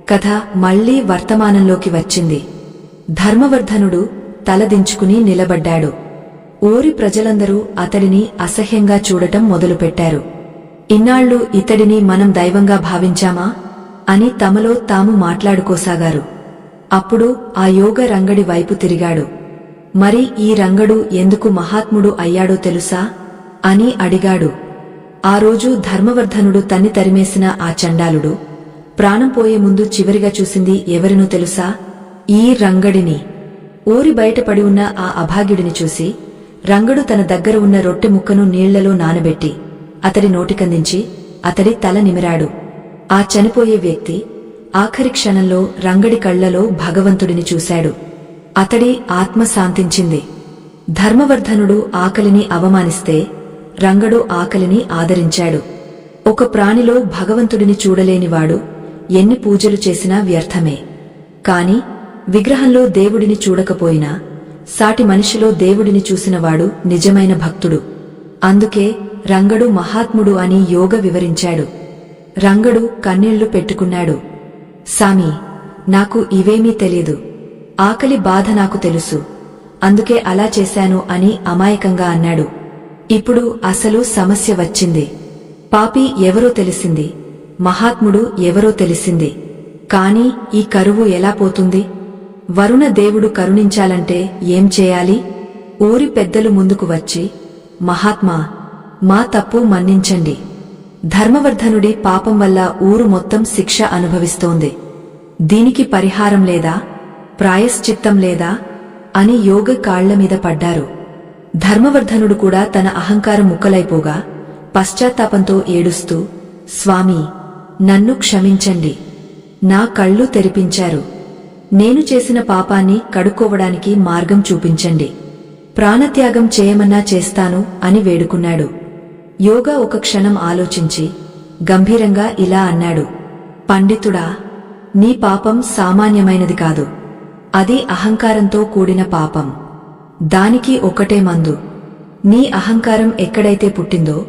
కథ మళ్లీ వర్తమానంలోకి వచ్చింది. ధర్మవర్ధనుడు తలదించుకుని నిలబడ్డాడు. ఊరి ప్రజలందరూ అతడిని అసహ్యంగా చూడటం మొదలుపెట్టారు. ఇన్నాళ్లు ఇతడిని మనం దైవంగా భావించామా అని తమలో తాము మాట్లాడుకోసాగారు. అప్పుడు ఆ యోగ రంగడి వైపు తిరిగాడు. మరి ఈ రంగడు ఎందుకు మహాత్ముడు అయ్యాడో తెలుసా అని అడిగాడు. ఆ రోజు ధర్మవర్ధనుడు తన్ని తరిమేసిన ఆ చండాలుడు ప్రాణం పోయే ముందు చివరిగా చూసింది ఎవరినో తెలుసా? ఈ రంగడిని. ఊరి బయటపడి ఉన్న ఆ అభాగ్యుడిని చూసి రంగడు తన దగ్గర ఉన్న రొట్టె ముక్కను నీళ్లలో నానబెట్టి అతడి నోటికందించి అతడి తల నిమిరాడు. ఆ చనిపోయే వ్యక్తి ఆఖరి క్షణంలో రంగడి కళ్లలో భగవంతుడిని చూశాడు. అతడి ఆత్మ శాంతించింది. ధర్మవర్ధనుడు ఆకలిని అవమానిస్తే రంగడు ఆకలిని ఆదరించాడు. ఒక ప్రాణిలో భగవంతుడిని చూడలేనివాడు ఎన్ని పూజలు చేసినా వ్యర్థమే. కాని విగ్రహంలో దేవుడిని చూడకపోయినా సాటి మనిషిలో దేవుడిని చూసినవాడు నిజమైన భక్తుడు. అందుకే రంగడు మహాత్ముడు అని యోగ వివరించాడు. రంగడు కన్నీళ్లు పెట్టుకున్నాడు. సామి, నాకు ఇవేమీ తెలీదు. ఆకలి బాధ నాకు తెలుసు, అందుకే అలా చేశాను అని అమాయకంగా అన్నాడు. ఇప్పుడు అసలు సమస్య వచ్చింది. పాపి ఎవరో తెలిసింది, మహాత్ముడు ఎవరో తెలిసింది. కాని ఈ కరువు ఎలా పోతుంది? వరుణ దేవుడు కరుణించాలంటే ఏం చేయాలి? ఊరి పెద్దలు ముందుకు వచ్చి, మహాత్మా, మా తప్పు మన్నించండి. ధర్మవర్ధనుడి పాపం వల్ల ఊరు మొత్తం శిక్ష అనుభవిస్తోంది. దీనికి పరిహారం లేదా? ప్రాయశ్చిత్తం లేదా? అని యోగ కాళ్లమీద పడ్డారు. ధర్మవర్ధనుడు కూడా తన అహంకారం ముక్కలైపోగా పశ్చాత్తాపంతో ఏడుస్తూ, స్వామీ, నన్ను క్షమించండి. నా కళ్ళు తెరిపించారు. నేను చేసిన పాపాన్ని కడుక్కోవడానికి మార్గం చూపించండి. ప్రాణత్యాగం చేయమన్నా చేస్తాను అని వేడుకున్నాడు. యోగా ఒక క్షణం ఆలోచించి గంభీరంగా ఇలా అన్నాడు. పండితుడా, నీ పాపం సామాన్యమైనది కాదు. అది అహంకారంతో కూడిన పాపం. దానికి ఒకటే మందు. నీ అహంకారం ఎక్కడైతే పుట్టిందో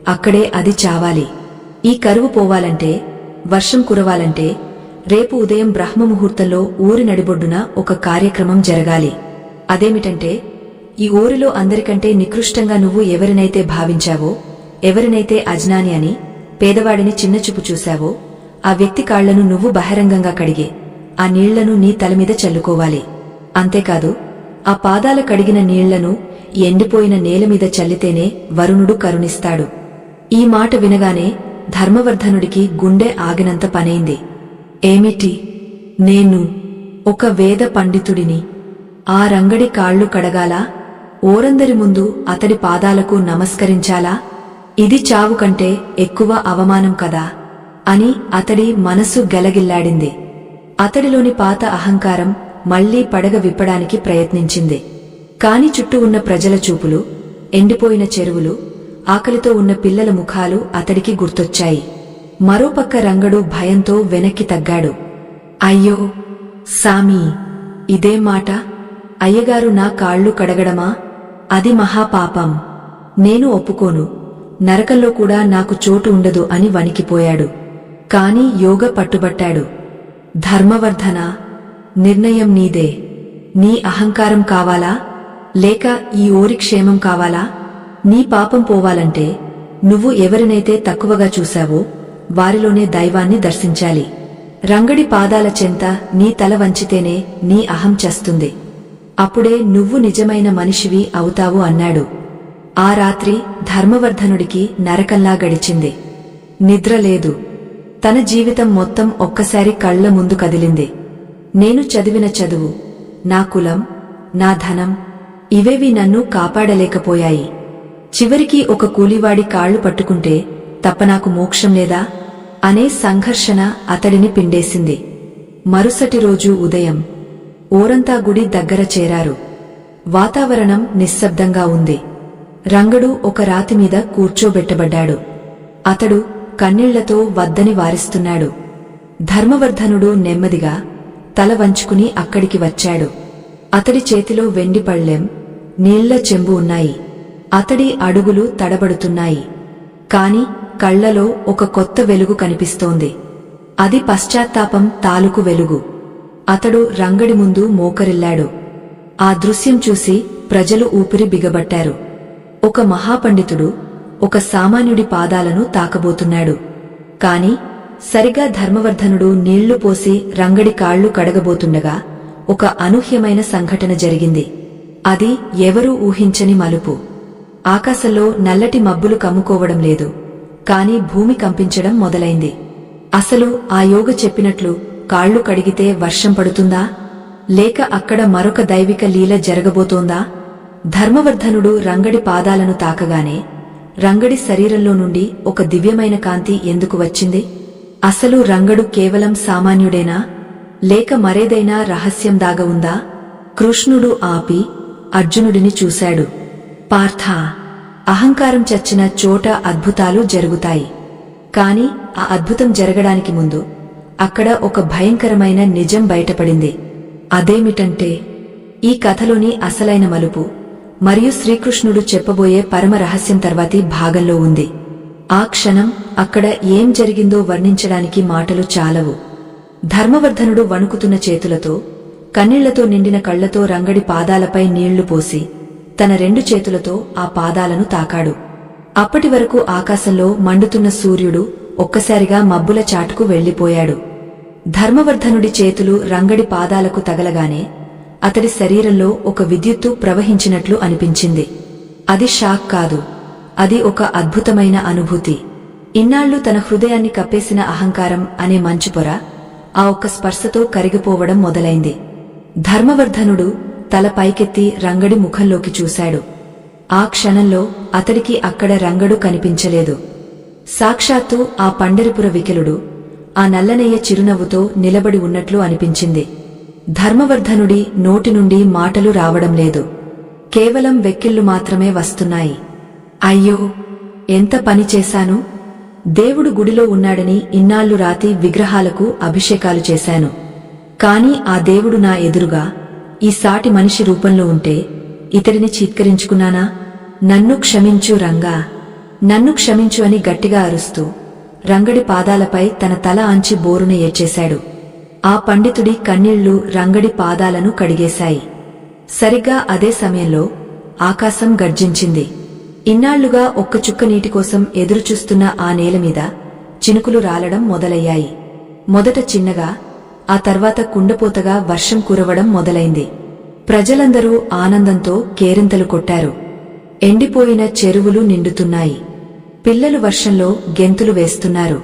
అక్కడే అది చావాలి. ఈ కరువు పోవాలంటే, వర్షం కురవాలంటే రేపు ఉదయం బ్రహ్మముహూర్తంలో ఊరి నడిబొడ్డున ఒక కార్యక్రమం జరగాలి. అదేమిటంటే, ఈ ఊరిలో అందరికంటే నికృష్టంగా నువ్వు ఎవరినైతే భావించావో, ఎవరినైతే అజ్ఞాని అని పేదవాడిని చిన్నచూపు చూశావో ఆ వ్యక్తి కాళ్లను నువ్వు బహిరంగంగా కడిగే ఆ నీళ్లను నీ తలమీద చల్లుకోవాలి. అంతేకాదు, ఆ పాదాల కడిగిన నీళ్లను ఎండిపోయిన నేలమీద చల్లితేనే వరుణుడు కరుణిస్తాడు. ఈ మాట వినగానే ధర్మవర్ధనుడికి గుండె ఆగినంత పనైంది. ఏమిటి, నేను ఒక వేద పండితుడిని ఆ రంగడి కాళ్లు కడగాలా? ఓరందరి ముందు అతడి పాదాలకు నమస్కరించాలా? ఇది చావు కంటే ఎక్కువ అవమానం కదా అని అతడి మనసు గలగిల్లాడింది. అతడిలోని పాత అహంకారం మళ్లీ పడగ విప్పడానికి ప్రయత్నించింది. కాని చుట్టూ ఉన్న ప్రజల చూపులు, ఎండిపోయిన చెరువులు, ఆకలితో ఉన్న పిల్లల ముఖాలు అతడికి గుర్తొచ్చాయి. మరోపక్క రంగడు భయంతో వెనక్కి తగ్గాడు. అయ్యో సామీ, ఇదేం మాట? అయ్యగారు నా కాళ్లు కడగడమా? అది మహాపాపం. నేను ఒప్పుకోను. నరకంలో కూడా నాకు చోటు ఉండదు అని వణికిపోయాడు. కాని యోగ పట్టుబట్టాడు. ధర్మవర్ధన, నిర్ణయం నీదే. నీ అహంకారం కావాలా, లేక ఈ ఊరి క్షేమం కావాలా? నీ పాపం పోవాలంటే నువ్వు ఎవరినైతే తక్కువగా చూశావో వారిలోనే దైవాన్ని దర్శించాలి. రంగడి పాదాల చెంత నీ తల వంచితేనే నీ అహం చస్తుంది. అప్పుడే నువ్వు నిజమైన మనిషివి అవుతావు అన్నాడు. ఆ రాత్రి ధర్మవర్ధనుడికి నరకంలా గడిచింది. నిద్రలేదు. తన జీవితం మొత్తం ఒక్కసారి కళ్ల ముందు కదిలింది. నేను చదివిన చదువు, నా కులం, నా ధనం ఇవేవి నన్ను కాపాడలేకపోయాయి. చివరికి ఒక కూలివాడి కాళ్లు పట్టుకుంటే తప్ప నాకు మోక్షం లేదా అనే సంఘర్షణ అతడిని పిండేసింది. మరుసటి రోజు ఉదయం ఓరంతా గుడి దగ్గర చేరారు. వాతావరణం నిశ్శబ్దంగా ఉంది. రంగడు ఒక రాతి మీద కూర్చోబెట్టబడ్డాడు. అతడు కన్నీళ్లతో వద్దని వారిస్తున్నాడు. ధర్మవర్ధనుడు నెమ్మదిగా తల వంచుకుని అక్కడికి వచ్చాడు. అతడి చేతిలో వెండి పళ్ళెం, నీళ్ల చెంబు ఉన్నాయి. అతడి అడుగులు తడబడుతున్నాయి. కాని కళ్లలో ఒక కొత్త వెలుగు కనిపిస్తోంది. అది పశ్చాత్తాపం తాలూకు వెలుగు. అతడు రంగడి ముందు మోకరిల్లాడు. ఆ దృశ్యం చూసి ప్రజలు ఊపిరి బిగబట్టారు. ఒక మహాపండితుడు ఒక సామాన్యుడి పాదాలను తాకబోతున్నాడు. కాని సరిగా ధర్మవర్ధనుడు నీళ్లు పోసి రంగడి కాళ్లు కడగబోతుండగా ఒక అనూహ్యమైన సంఘటన జరిగింది. అది ఎవరూ ఊహించని మలుపు. ఆకాశంలో నల్లటి మబ్బులు కమ్ముకోవడం లేదు, కాని భూమి కంపించడం మొదలైంది. అసలు ఆ యోగ చెప్పినట్లు కాళ్లు కడిగితే వర్షం పడుతుందా, లేక అక్కడ మరొక దైవిక లీల జరగబోతోందా? ధర్మవర్ధనుడు రంగడి పాదాలను తాకగానే రంగడి శరీరంలో నుండి ఒక దివ్యమైన కాంతి ఎందుకు వచ్చింది? అసలు రంగడు కేవలం సామాన్యుడేనా, లేక మరేదైనా రహస్యం దాగ ఉందా? కృష్ణుడు ఆపి అర్జునుడిని చూశాడు. పార్థా, అహంకారం చచ్చిన చోట అద్భుతాలు జరుగుతాయి. కాని ఆ అద్భుతం జరగడానికి ముందు అక్కడ ఒక భయంకరమైన నిజం బయటపడింది. అదేమిటంటే ఈ కథలోని అసలైన మలుపు మరియు శ్రీకృష్ణుడు చెప్పబోయే పరమ రహస్యం తర్వాతి భాగంలో ఉంది. ఆ క్షణం అక్కడ ఏం జరిగిందో వర్ణించడానికి మాటలు చాలవు. ధర్మవర్ధనుడు వణుకుతున్న చేతులతో, కన్నీళ్లతో నిండిన కళ్లతో రంగడి పాదాలపై నీళ్లు పోసి తన 2 చేతులతో ఆ పాదాలను తాకాడు. అప్పటి వరకు ఆకాశంలో మండుతున్న సూర్యుడు ఒక్కసారిగా మబ్బుల చాటుకు వెళ్లిపోయాడు. ధర్మవర్ధనుడి చేతులు రంగడి పాదాలకు తగలగానే అతడి శరీరంలో ఒక విద్యుత్తు ప్రవహించినట్లు అనిపించింది. అది షాక్ కాదు, అది ఒక అద్భుతమైన అనుభూతి. ఇన్నాళ్లు తన హృదయాన్ని కప్పేసిన అహంకారం అనే మంచుపొర ఆ ఒక్క స్పర్శతో కరిగిపోవడం మొదలైంది. ధర్మవర్ధనుడు తల పైకెత్తి రంగడి ముఖంలోకి చూశాడు. ఆ క్షణంలో అతడికి అక్కడ రంగడు కనిపించలేదు. సాక్షాత్తు ఆ పండరిపుర వికలుడు ఆ నల్లనయ్య చిరునవ్వుతో నిలబడి ఉన్నట్లు అనిపించింది. ధర్మవర్ధనుడి నోటి నుండి మాటలు రావడం లేదు, కేవలం వెక్కిళ్లు మాత్రమే వస్తున్నాయి. అయ్యో, ఎంత పని చేశాను! దేవుడు గుడిలో ఉన్నాడని ఇన్నాళ్లు రాతి విగ్రహాలకు అభిషేకాలు చేశాను. కాని ఆ దేవుడు నా ఎదురుగా ఈ సాటి మనిషి రూపంలో ఉంటే ఇతడిని చీత్కరించుకున్నానా? నన్ను క్షమించు రంగా, నన్ను క్షమించు అని గట్టిగా అరుస్తూ రంగడి పాదాలపై తన తల ఆంచి బోరున ఏడ్చేశాడు. ఆ పండితుడి కన్నీళ్లు రంగడి పాదాలను కడిగేశాయి. సరిగ్గా అదే సమయంలో ఆకాశం గర్జించింది. ఇన్నాళ్లుగా ఒక్క చుక్క నీటికోసం ఎదురుచూస్తున్న ఆ నేలమీద చినుకులు రాలడం మొదలయ్యాయి. మొదట చిన్నగా, ఆ తర్వాత కుండపోతగా వర్షం కురవడం మొదలైంది. ప్రజలందరూ ఆనందంతో కేరింతలు కొట్టారు. ఎండిపోయిన చెరువులు నిండుతున్నాయి. పిల్లలు వర్షంలో గెంతులు వేస్తున్నారు.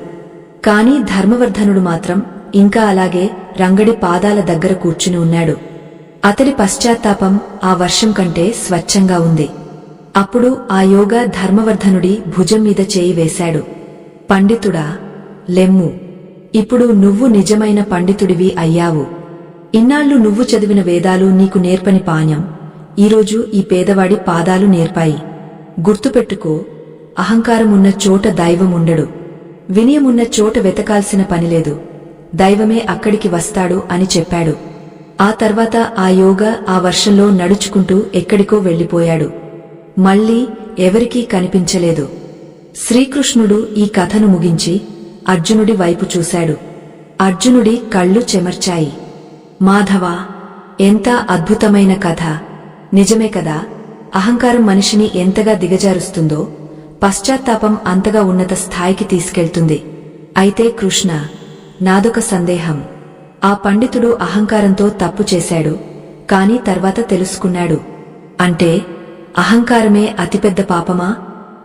కాని ధర్మవర్ధనుడు మాత్రం ఇంకా అలాగే రంగడి పాదాల దగ్గర కూర్చుని ఉన్నాడు. అతడి పశ్చాత్తాపం ఆ వర్షం కంటే స్వచ్ఛంగా ఉంది. అప్పుడు ఆ యోగా ధర్మవర్ధనుడి భుజం మీద చేయి వేశాడు. పండితుడా, లెమ్ము, ఇప్పుడు నువ్వు నిజమైన పండితుడివి అయ్యావు. ఇన్నాళ్లు నువ్వు చదివిన వేదాలు నీకు నేర్పని పాణ్యం ఈరోజు ఈ పేదవాడి పాదాలు నేర్పాయి. గుర్తుపెట్టుకో, అహంకారమున్న చోట దైవముండడు, వినయమున్న చోట వెతకాల్సిన పనిలేదు, దైవమే అక్కడికి వస్తాడు అని చెప్పాడు. ఆ తర్వాత ఆ యోగా ఆ వర్షంలో నడుచుకుంటూ ఎక్కడికో వెళ్లిపోయాడు. మళ్లీ ఎవరికీ కనిపించలేదు. శ్రీకృష్ణుడు ఈ కథను ముగించి అర్జునుడి వైపు చూశాడు. అర్జునుడి కళ్ళు చెమర్చాయి. మాధవా, ఎంత అద్భుతమైన కథ! నిజమే కదా, అహంకారం మనిషిని ఎంతగా దిగజారుస్తుందో పశ్చాత్తాపం అంతగా ఉన్నత స్థాయికి తీసుకెళ్తుంది. అయితే కృష్ణ, నాదొక సందేహం. ఆ పండితుడు అహంకారంతో తప్పు చేశాడు, కాని తర్వాత తెలుసుకున్నాడు. అంటే అహంకారమే అతిపెద్ద పాపమా,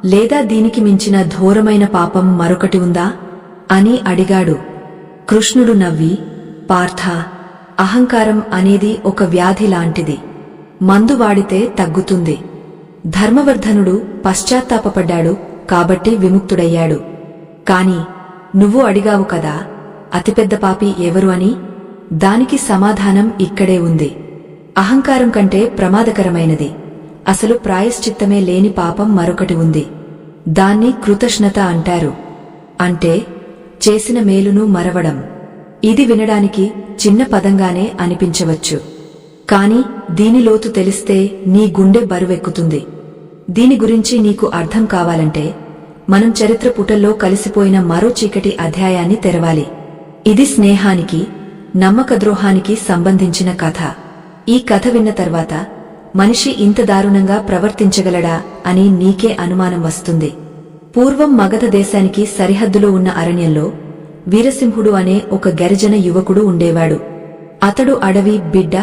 లేదా దీనికి మించిన ఘోరమైన పాపం మరొకటి ఉందా అని అడిగాడు. కృష్ణుడు నవ్వి, పార్థా, అహంకారం అనేది ఒక వ్యాధి లాంటిది. మందు వాడితే తగ్గుతుంది. ధర్మవర్ధనుడు పశ్చాత్తాపపడ్డాడు కాబట్టి విముక్తుడయ్యాడు. కాని నువ్వు అడిగావు కదా, అతిపెద్ద పాపి ఎవరు అని. దానికి సమాధానం ఇక్కడే ఉంది. అహంకారం కంటే ప్రమాదకరమైనది అసలు ప్రాయశ్చిత్తమే లేని పాపం మరొకటి ఉంది. దాన్ని కృతజ్ఞత అంటారు. అంటే చేసిన మేలును మరవడం. ఇది వినడానికి చిన్న పదంగానే అనిపించవచ్చు. కాని దీని లోతు తెలిస్తే నీ గుండె బరువెక్కుతుంది. దీని గురించి నీకు అర్థం కావాలంటే మనం చరిత్ర పుటల్లో కలిసిపోయిన మరో చీకటి అధ్యాయాన్ని తెరవాలి. ఇది స్నేహానికి, నమ్మకద్రోహానికి సంబంధించిన కథ. ఈ కథ విన్న తర్వాత మనిషి ఇంత దారుణంగా ప్రవర్తించగలడా అని నీకే అనుమానం వస్తుంది. పూర్వం మగధ దేశానికి సరిహద్దులో ఉన్న అరణ్యంలో వీరసింహుడు అనే ఒక గిరిజన యువకుడు ఉండేవాడు. అతడు అడవి బిడ్డ,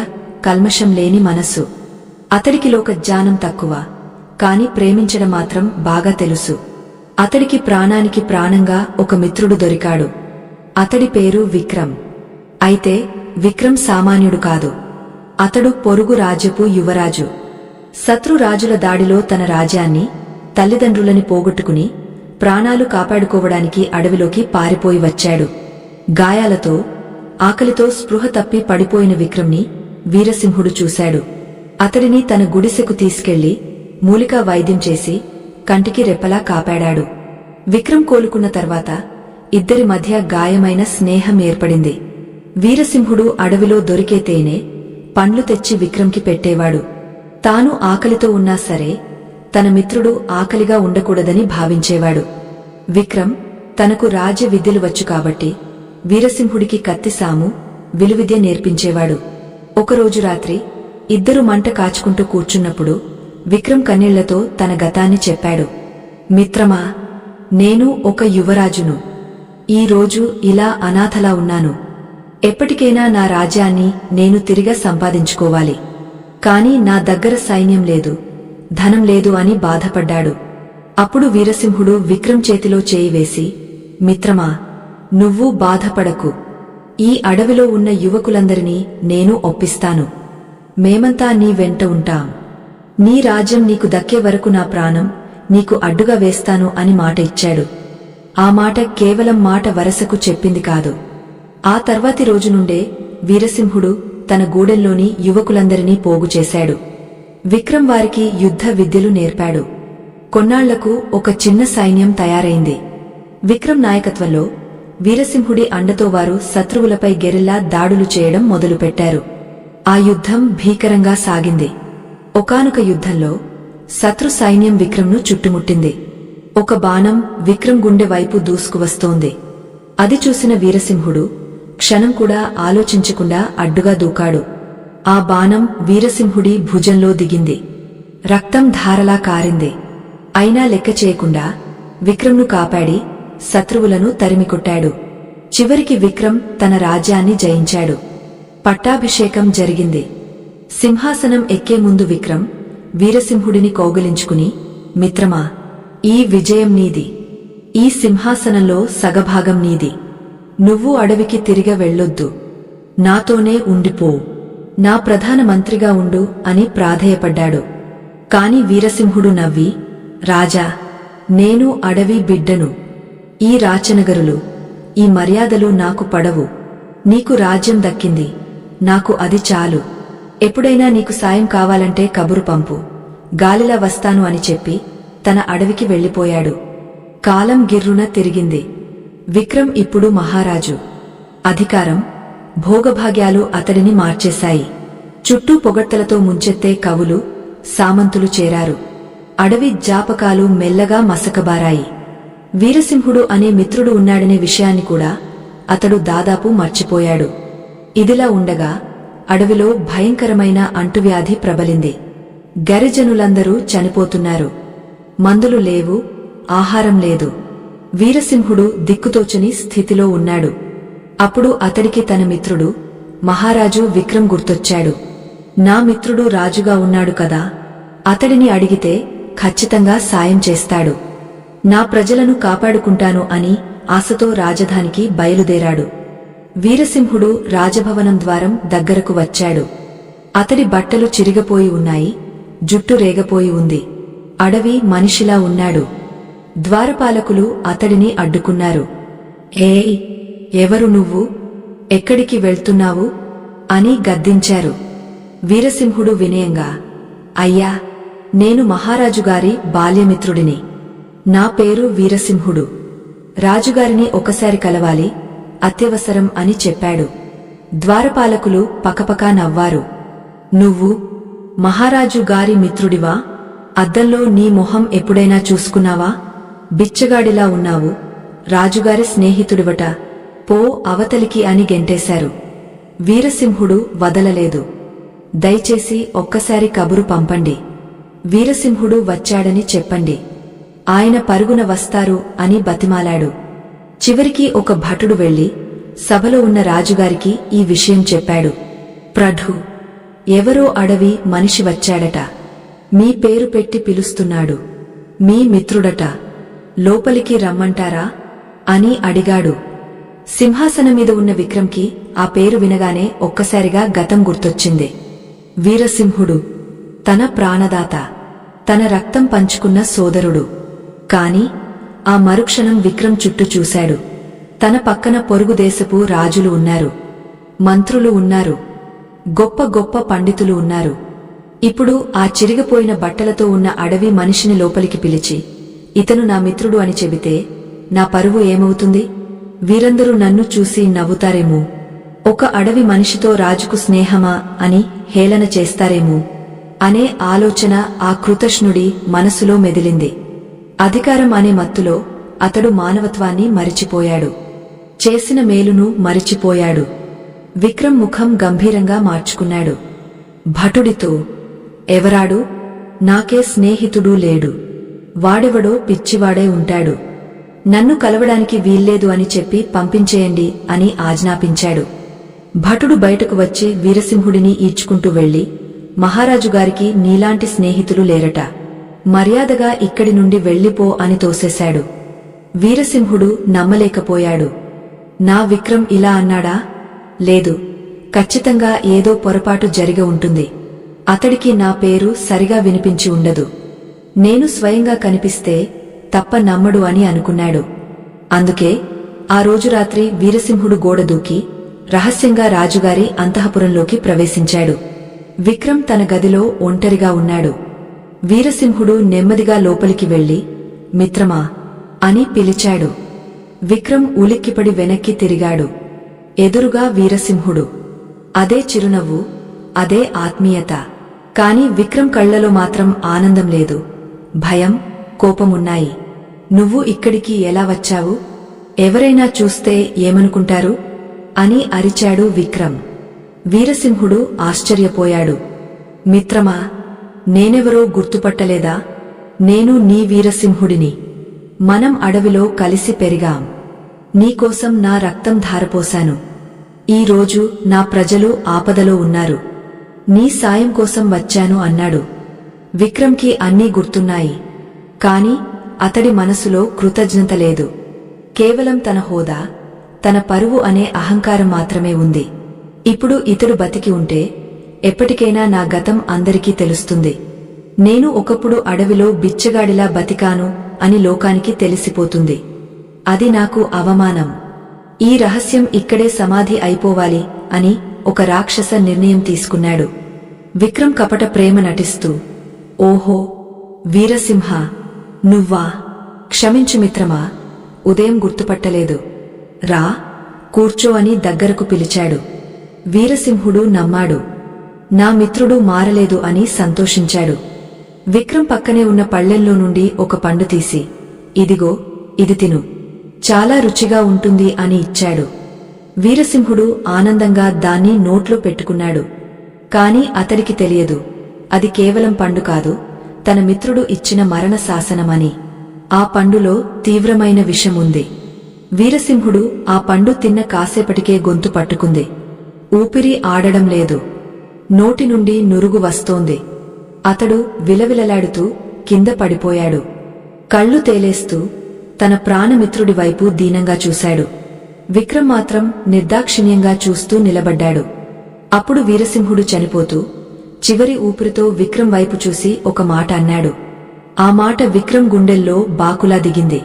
కల్మషం లేని మనస్సు. అతడికి లోక జ్ఞానం తక్కువ, కాని ప్రేమించడం మాత్రం బాగా తెలుసు. అతడికి ప్రాణానికి ప్రాణంగా ఒక మిత్రుడు దొరికాడు. అతడి పేరు విక్రమ్. అయితే విక్రమ్ సామాన్యుడు కాదు. అతడు పొరుగు రాజ్యపు యువరాజు. శత్రు రాజుల దాడిలో తన రాజ్యాన్ని, తల్లిదండ్రులని పోగొట్టుకుని ప్రాణాలు కాపాడుకోవడానికి అడవిలోకి పారిపోయి వచ్చాడు. గాయాలతో, ఆకలితో స్పృహ తప్పి పడిపోయిన విక్రమ్ని వీరసింహుడు చూశాడు. అతడిని తన గుడిసెకు తీసుకెళ్లి మూలికా వైద్యం చేసి కంటికి రెప్పలా కాపాడాడు. విక్రమ్ కోలుకున్న తర్వాత ఇద్దరి మధ్య గాయమైన స్నేహం ఏర్పడింది. వీరసింహుడు అడవిలో దొరికే తేనె, పండ్లు తెచ్చి విక్రమ్కి పెట్టేవాడు. తాను ఆకలితో ఉన్నా సరే తన మిత్రుడు ఆకలిగా ఉండకూడదని భావించేవాడు. విక్రమ్ తనకు రాజ్య విద్యలు వచ్చు కాబట్టి వీరసింహుడికి కత్తిసాము, విలువిద్య నేర్పించేవాడు. ఒకరోజు రాత్రి ఇద్దరు మంట కాచుకుంటూ కూర్చున్నప్పుడు విక్రమ్ కన్నీళ్లతో తన గతాన్ని చెప్పాడు. మిత్రమా, నేను ఒక యువరాజును. ఈ రోజు ఇలా అనాథలా ఉన్నాను. ఎప్పటికైనా నా రాజ్యాన్ని నేను తిరిగా సంపాదించుకోవాలి. కాని నా దగ్గర సైన్యం లేదు, ధనం లేదు అని బాధపడ్డాడు. అప్పుడు వీరసింహుడు విక్రమ్ చేతిలో చేయి వేసి, మిత్రమా, నువ్వు బాధపడకు. ఈ అడవిలో ఉన్న యువకులందరినీ నేను ఒప్పిస్తాను. మేమంతా నీ వెంట ఉంటాం. నీ రాజ్యం నీకు దక్కే వరకు నా ప్రాణం నీకు అడ్డుగా వేస్తాను అని మాట ఇచ్చాడు. ఆ మాట కేవలం మాట వరసకు చెప్పింది కాదు. ఆ తర్వాతి రోజు నుండే వీరసింహుడు తన గూడెంలోని యువకులందరినీ పోగు చేశాడు. విక్రమ్ వారికి యుద్ధ విద్యలు నేర్పాడు. కొన్నాళ్లకు ఒక చిన్న సైన్యం తయారైంది. విక్రమ్ నాయకత్వంలో వీరసింహుడి అండతో వారు శత్రువులపై గెరిల్లా దాడులు చేయడం మొదలుపెట్టారు. ఆ యుద్ధం భీకరంగా సాగింది. ఒకానొక యుద్ధంలో శత్రు సైన్యం విక్రమ్ను చుట్టుముట్టింది. ఒక బాణం విక్రమ్ గుండె వైపు దూసుకువస్తోంది. అది చూసిన వీరసింహుడు క్షణం కూడా ఆలోచించకుండా అడ్డుగా దూకాడు. ఆ బాణం వీరసింహుడి భుజంలో దిగింది. రక్తం ధారలా కారింది. అయినా లెక్క చేయకుండా విక్రమ్ను కాపాడి శత్రువులను తరిమికొట్టాడు. చివరికి విక్రమ్ తన రాజ్యాన్ని జయించాడు. పట్టాభిషేకం జరిగింది. సింహాసనం ఎక్కే ముందు విక్రమ్ వీరసింహుడిని కౌగిలించుకుని, మిత్రమా, ఈ విజయం నీది. ఈ సింహాసనంలో సగభాగం నీది. నువ్వు అడవికి తిరిగి వెళ్ళొద్దు. నాతోనే ఉండిపో. నా ప్రధాన మంత్రిగా ఉండు అని ప్రాధేయపడ్డాడు. కాని వీరసింహుడు నవ్వి, రాజా, నేను అడవి బిడ్డను. ఈ రాచనగరులు, ఈ మర్యాదలు నాకు పడవు. నీకు రాజ్యం దక్కింది, నాకు అది చాలు. ఎప్పుడైనా నీకు సాయం కావాలంటే కబురు పంపు, గాలిలా వస్తాను అని చెప్పి తన అడవికి వెళ్లిపోయాడు. కాలం గిర్రున తిరిగింది. విక్రమ్ ఇప్పుడు మహారాజు. అధికారం, భోగభాగ్యాలు అతడిని మార్చేశాయి. చుట్టూ పొగడ్తలతో ముంచెత్తే కవులు, సామంతులు చేరారు. అడవి జాపకాలు మెల్లగా మసకబారాయి. వీరసింహుడు అనే మిత్రుడు ఉన్నాడనే విషయాన్ని కూడా అతడు దాదాపు మర్చిపోయాడు. ఇదిలా ఉండగా అడవిలో భయంకరమైన అంటువ్యాధి ప్రబలింది. గిరిజనులందరూ చనిపోతున్నారు. మందులు లేవు, ఆహారం లేదు. వీరసింహుడు దిక్కుతోచని స్థితిలో ఉన్నాడు. అప్పుడు అతడికి తన మిత్రుడు మహారాజు విక్రమ్ గుర్తొచ్చాడు. నా మిత్రుడు రాజుగా ఉన్నాడు కదా, అతడిని అడిగితే ఖచ్చితంగా సాయం చేస్తాడు. నా ప్రజలను కాపాడుకుంటాను అని ఆశతో రాజధానికి బయలుదేరాడు. వీరసింహుడు రాజభవనం ద్వారం దగ్గరకు వచ్చాడు. అతడి బట్టలు చిరిగపోయి ఉన్నాయి, జుట్టు రేగపోయి ఉంది. అడవి మనిషిలా ఉన్నాడు. ద్వారపాలకులు అతడిని అడ్డుకున్నారు. ఏయ్, ఎవరు నువ్వు? ఎక్కడికి వెళ్తున్నావు? అని గద్దించారు. వీరసింహుడు వినయంగా, అయ్యా, నేను మహారాజుగారి బాల్యమిత్రుడిని. నా పేరు వీరసింహుడు. రాజుగారిని ఒకసారి కలవాలి, అత్యవసరం అని చెప్పాడు. ద్వారపాలకులు పకపకా నవ్వారు. నువ్వు మహారాజు గారి మిత్రుడివా? అద్దంలో నీ మొహం ఎప్పుడైనా చూసుకున్నావా? బిచ్చగాడిలా ఉన్నావు. రాజుగారి స్నేహితుడివట, పో అవతలికి అని గెంటేశారు. వీరసింహుడు వదలలేదు. దయచేసి ఒక్కసారి కబురు పంపండి. వీరసింహుడు వచ్చాడని చెప్పండి. ఆయన పరుగున వస్తారు అని బతిమాలాడు. చివరికి ఒక భటుడు వెళ్లి సభలో ఉన్న రాజుగారికి ఈ విషయం చెప్పాడు. ప్రభూ, ఎవరో అడవి మనిషి వచ్చాడట. మీ పేరు పెట్టి పిలుస్తున్నాడు. మీ మిత్రుడట. లోపలికి రమ్మంటారా అని అడిగాడు. సింహాసనమీద ఉన్న విక్రంకి ఆ పేరు వినగానే ఒక్కసారిగా గతం గుర్తొచ్చింది. వీరసింహుడు, తన ప్రాణదాత, తన రక్తం పంచుకున్న సోదరుడు. కాని ఆ మరుక్షణం విక్రం చుట్టూ చూశాడు. తన పక్కన పొరుగు దేశపు రాజులు ఉన్నారు, మంత్రులు ఉన్నారు, గొప్ప గొప్ప పండితులు ఉన్నారు. ఇప్పుడు ఆ చిరిగిపోయిన బట్టలతో ఉన్న అడవి మనిషిని లోపలికి పిలిచి, ఇతను నా మిత్రుడు అని చెబితే నా పరువు ఏమవుతుంది? వీరందరూ నన్ను చూసి నవ్వుతారేమో. ఒక అడవి మనిషితో రాజుకు స్నేహమా అని హేళన చేస్తారేమో అనే ఆలోచన ఆ కృతజ్ఞుడి మనసులో మెదిలింది. అధికారం అనే మత్తులో అతడు మానవత్వాన్ని మరిచిపోయాడు. చేసిన మేలును మరిచిపోయాడు. విక్రం ముఖం గంభీరంగా మార్చుకున్నాడు. భటుడితో, ఎవరాడు? నాకే స్నేహితుడూ లేడు. వాడెవడో పిచ్చివాడే ఉంటాడు. నన్ను కలవడానికి వీల్లేదు అని చెప్పి పంపించేయండి అని ఆజ్ఞాపించాడు. భటుడు బయటకు వచ్చి వీరసింహుడిని ఈడ్చుకుంటూ వెళ్లి, మహారాజుగారికి నీలాంటి స్నేహితులు లేరట. మర్యాదగా ఇక్కడి నుండి వెళ్ళిపో అని తోసేశాడు. వీరసింహుడు నమ్మలేకపోయాడు. నా విక్రం ఇలా అన్నాడా? లేదు, ఖచ్చితంగా ఏదో పొరపాటు జరిగి ఉంటుంది. అతడికి నా పేరు సరిగా వినిపించి ఉండదు. నేను స్వయంగా కనిపిస్తే తప్ప నమ్మడు అని అనుకున్నాడు. అందుకే ఆ రోజు రాత్రి వీరసింహుడు గోడ దూకి రహస్యంగా రాజుగారి అంతఃపురంలోకి ప్రవేశించాడు. విక్రం తన గదిలో ఒంటరిగా ఉన్నాడు. వీరసింహుడు నెమ్మదిగా లోపలికి వెళ్లి, మిత్రమా అని పిలిచాడు. విక్రం ఉలిక్కిపడి వెనక్కి తిరిగాడు. ఎదురుగా వీరసింహుడు. అదే చిరునవ్వు, అదే ఆత్మీయత. కాని విక్రం కళ్లలో మాత్రం ఆనందం లేదు, భయం, కోపమున్నాయి. నువ్వు ఇక్కడికి ఎలా వచ్చావు? ఎవరైనా చూస్తే ఏమనుకుంటారు అని అరిచాడు విక్రం. వీరసింహుడు ఆశ్చర్యపోయాడు. మిత్రమా, నేనెవరో గుర్తుపట్టలేదా? నేను నీ వీరసింహుడిని. మనం అడవిలో కలిసి పెరిగాం. నీకోసం నా రక్తం ధారపోశాను. ఈరోజు నా ప్రజలు ఆపదలో ఉన్నారు. నీ సాయం కోసం వచ్చాను అన్నాడు. విక్రంకి అన్నీ గుర్తున్నాయి. కాని అతడి మనసులో కృతజ్ఞత లేదు. కేవలం తన హోదా, తన పరువు అనే అహంకారం మాత్రమే ఉంది. ఇప్పుడు ఇతడు బతికి ఉంటే ఎప్పటికైనా నా గతం అందరికీ తెలుస్తుంది. నేను ఒకప్పుడు అడవిలో బిచ్చగాడిలా బతికాను అని లోకానికి తెలిసిపోతుంది. అది నాకు అవమానం. ఈ రహస్యం ఇక్కడే సమాధి అయిపోవాలి అని ఒక రాక్షస నిర్ణయం తీసుకున్నాడు. విక్రం కపట ప్రేమ నటిస్తూ, ఓహో వీరసింహ, నువ్వా? క్షమించు మిత్రమా, ఉదయం గుర్తుపట్టలేదు. రా, కూర్చో అని దగ్గరకు పిలిచాడు. వీరసింహుడు నమ్మాడు. నా మిత్రుడు మారలేదు అని సంతోషించాడు. విక్రం పక్కనే ఉన్న పళ్ళెంలో నుండి ఒక పండు తీసి, ఇదిగో, ఇది తిను, చాలా రుచిగా ఉంటుంది అని ఇచ్చాడు. వీరసింహుడు ఆనందంగా దాన్ని నోట్లో పెట్టుకున్నాడు. కాని అతడికి తెలియదు, అది కేవలం పండు కాదు, తన మిత్రుడు ఇచ్చిన మరణ శాసనమని. ఆ పండులో తీవ్రమైన విషముంది. వీరసింహుడు ఆ పండు తిన్న కాసేపటికే గొంతు పట్టుకుంది. ఊపిరి ఆడడం లేదు. నోటి నుండి నురుగు వస్తోంది. అతడు విలవిలలాడుతూ కింద పడిపోయాడు. కళ్ళు తేలేస్తూ తన ప్రాణమిత్రుడి వైపు దీనంగా చూశాడు. విక్రం మాత్రం నిర్దాక్షిణ్యంగా చూస్తూ నిలబడ్డాడు. అప్పుడు వీరసింహుడు చనిపోతూ చివరి ఊపిరితో విక్రం వైపు చూసి ఒక మాట అన్నాడు. ఆ మాట విక్రం గుండెల్లో బాకులా దిగింది.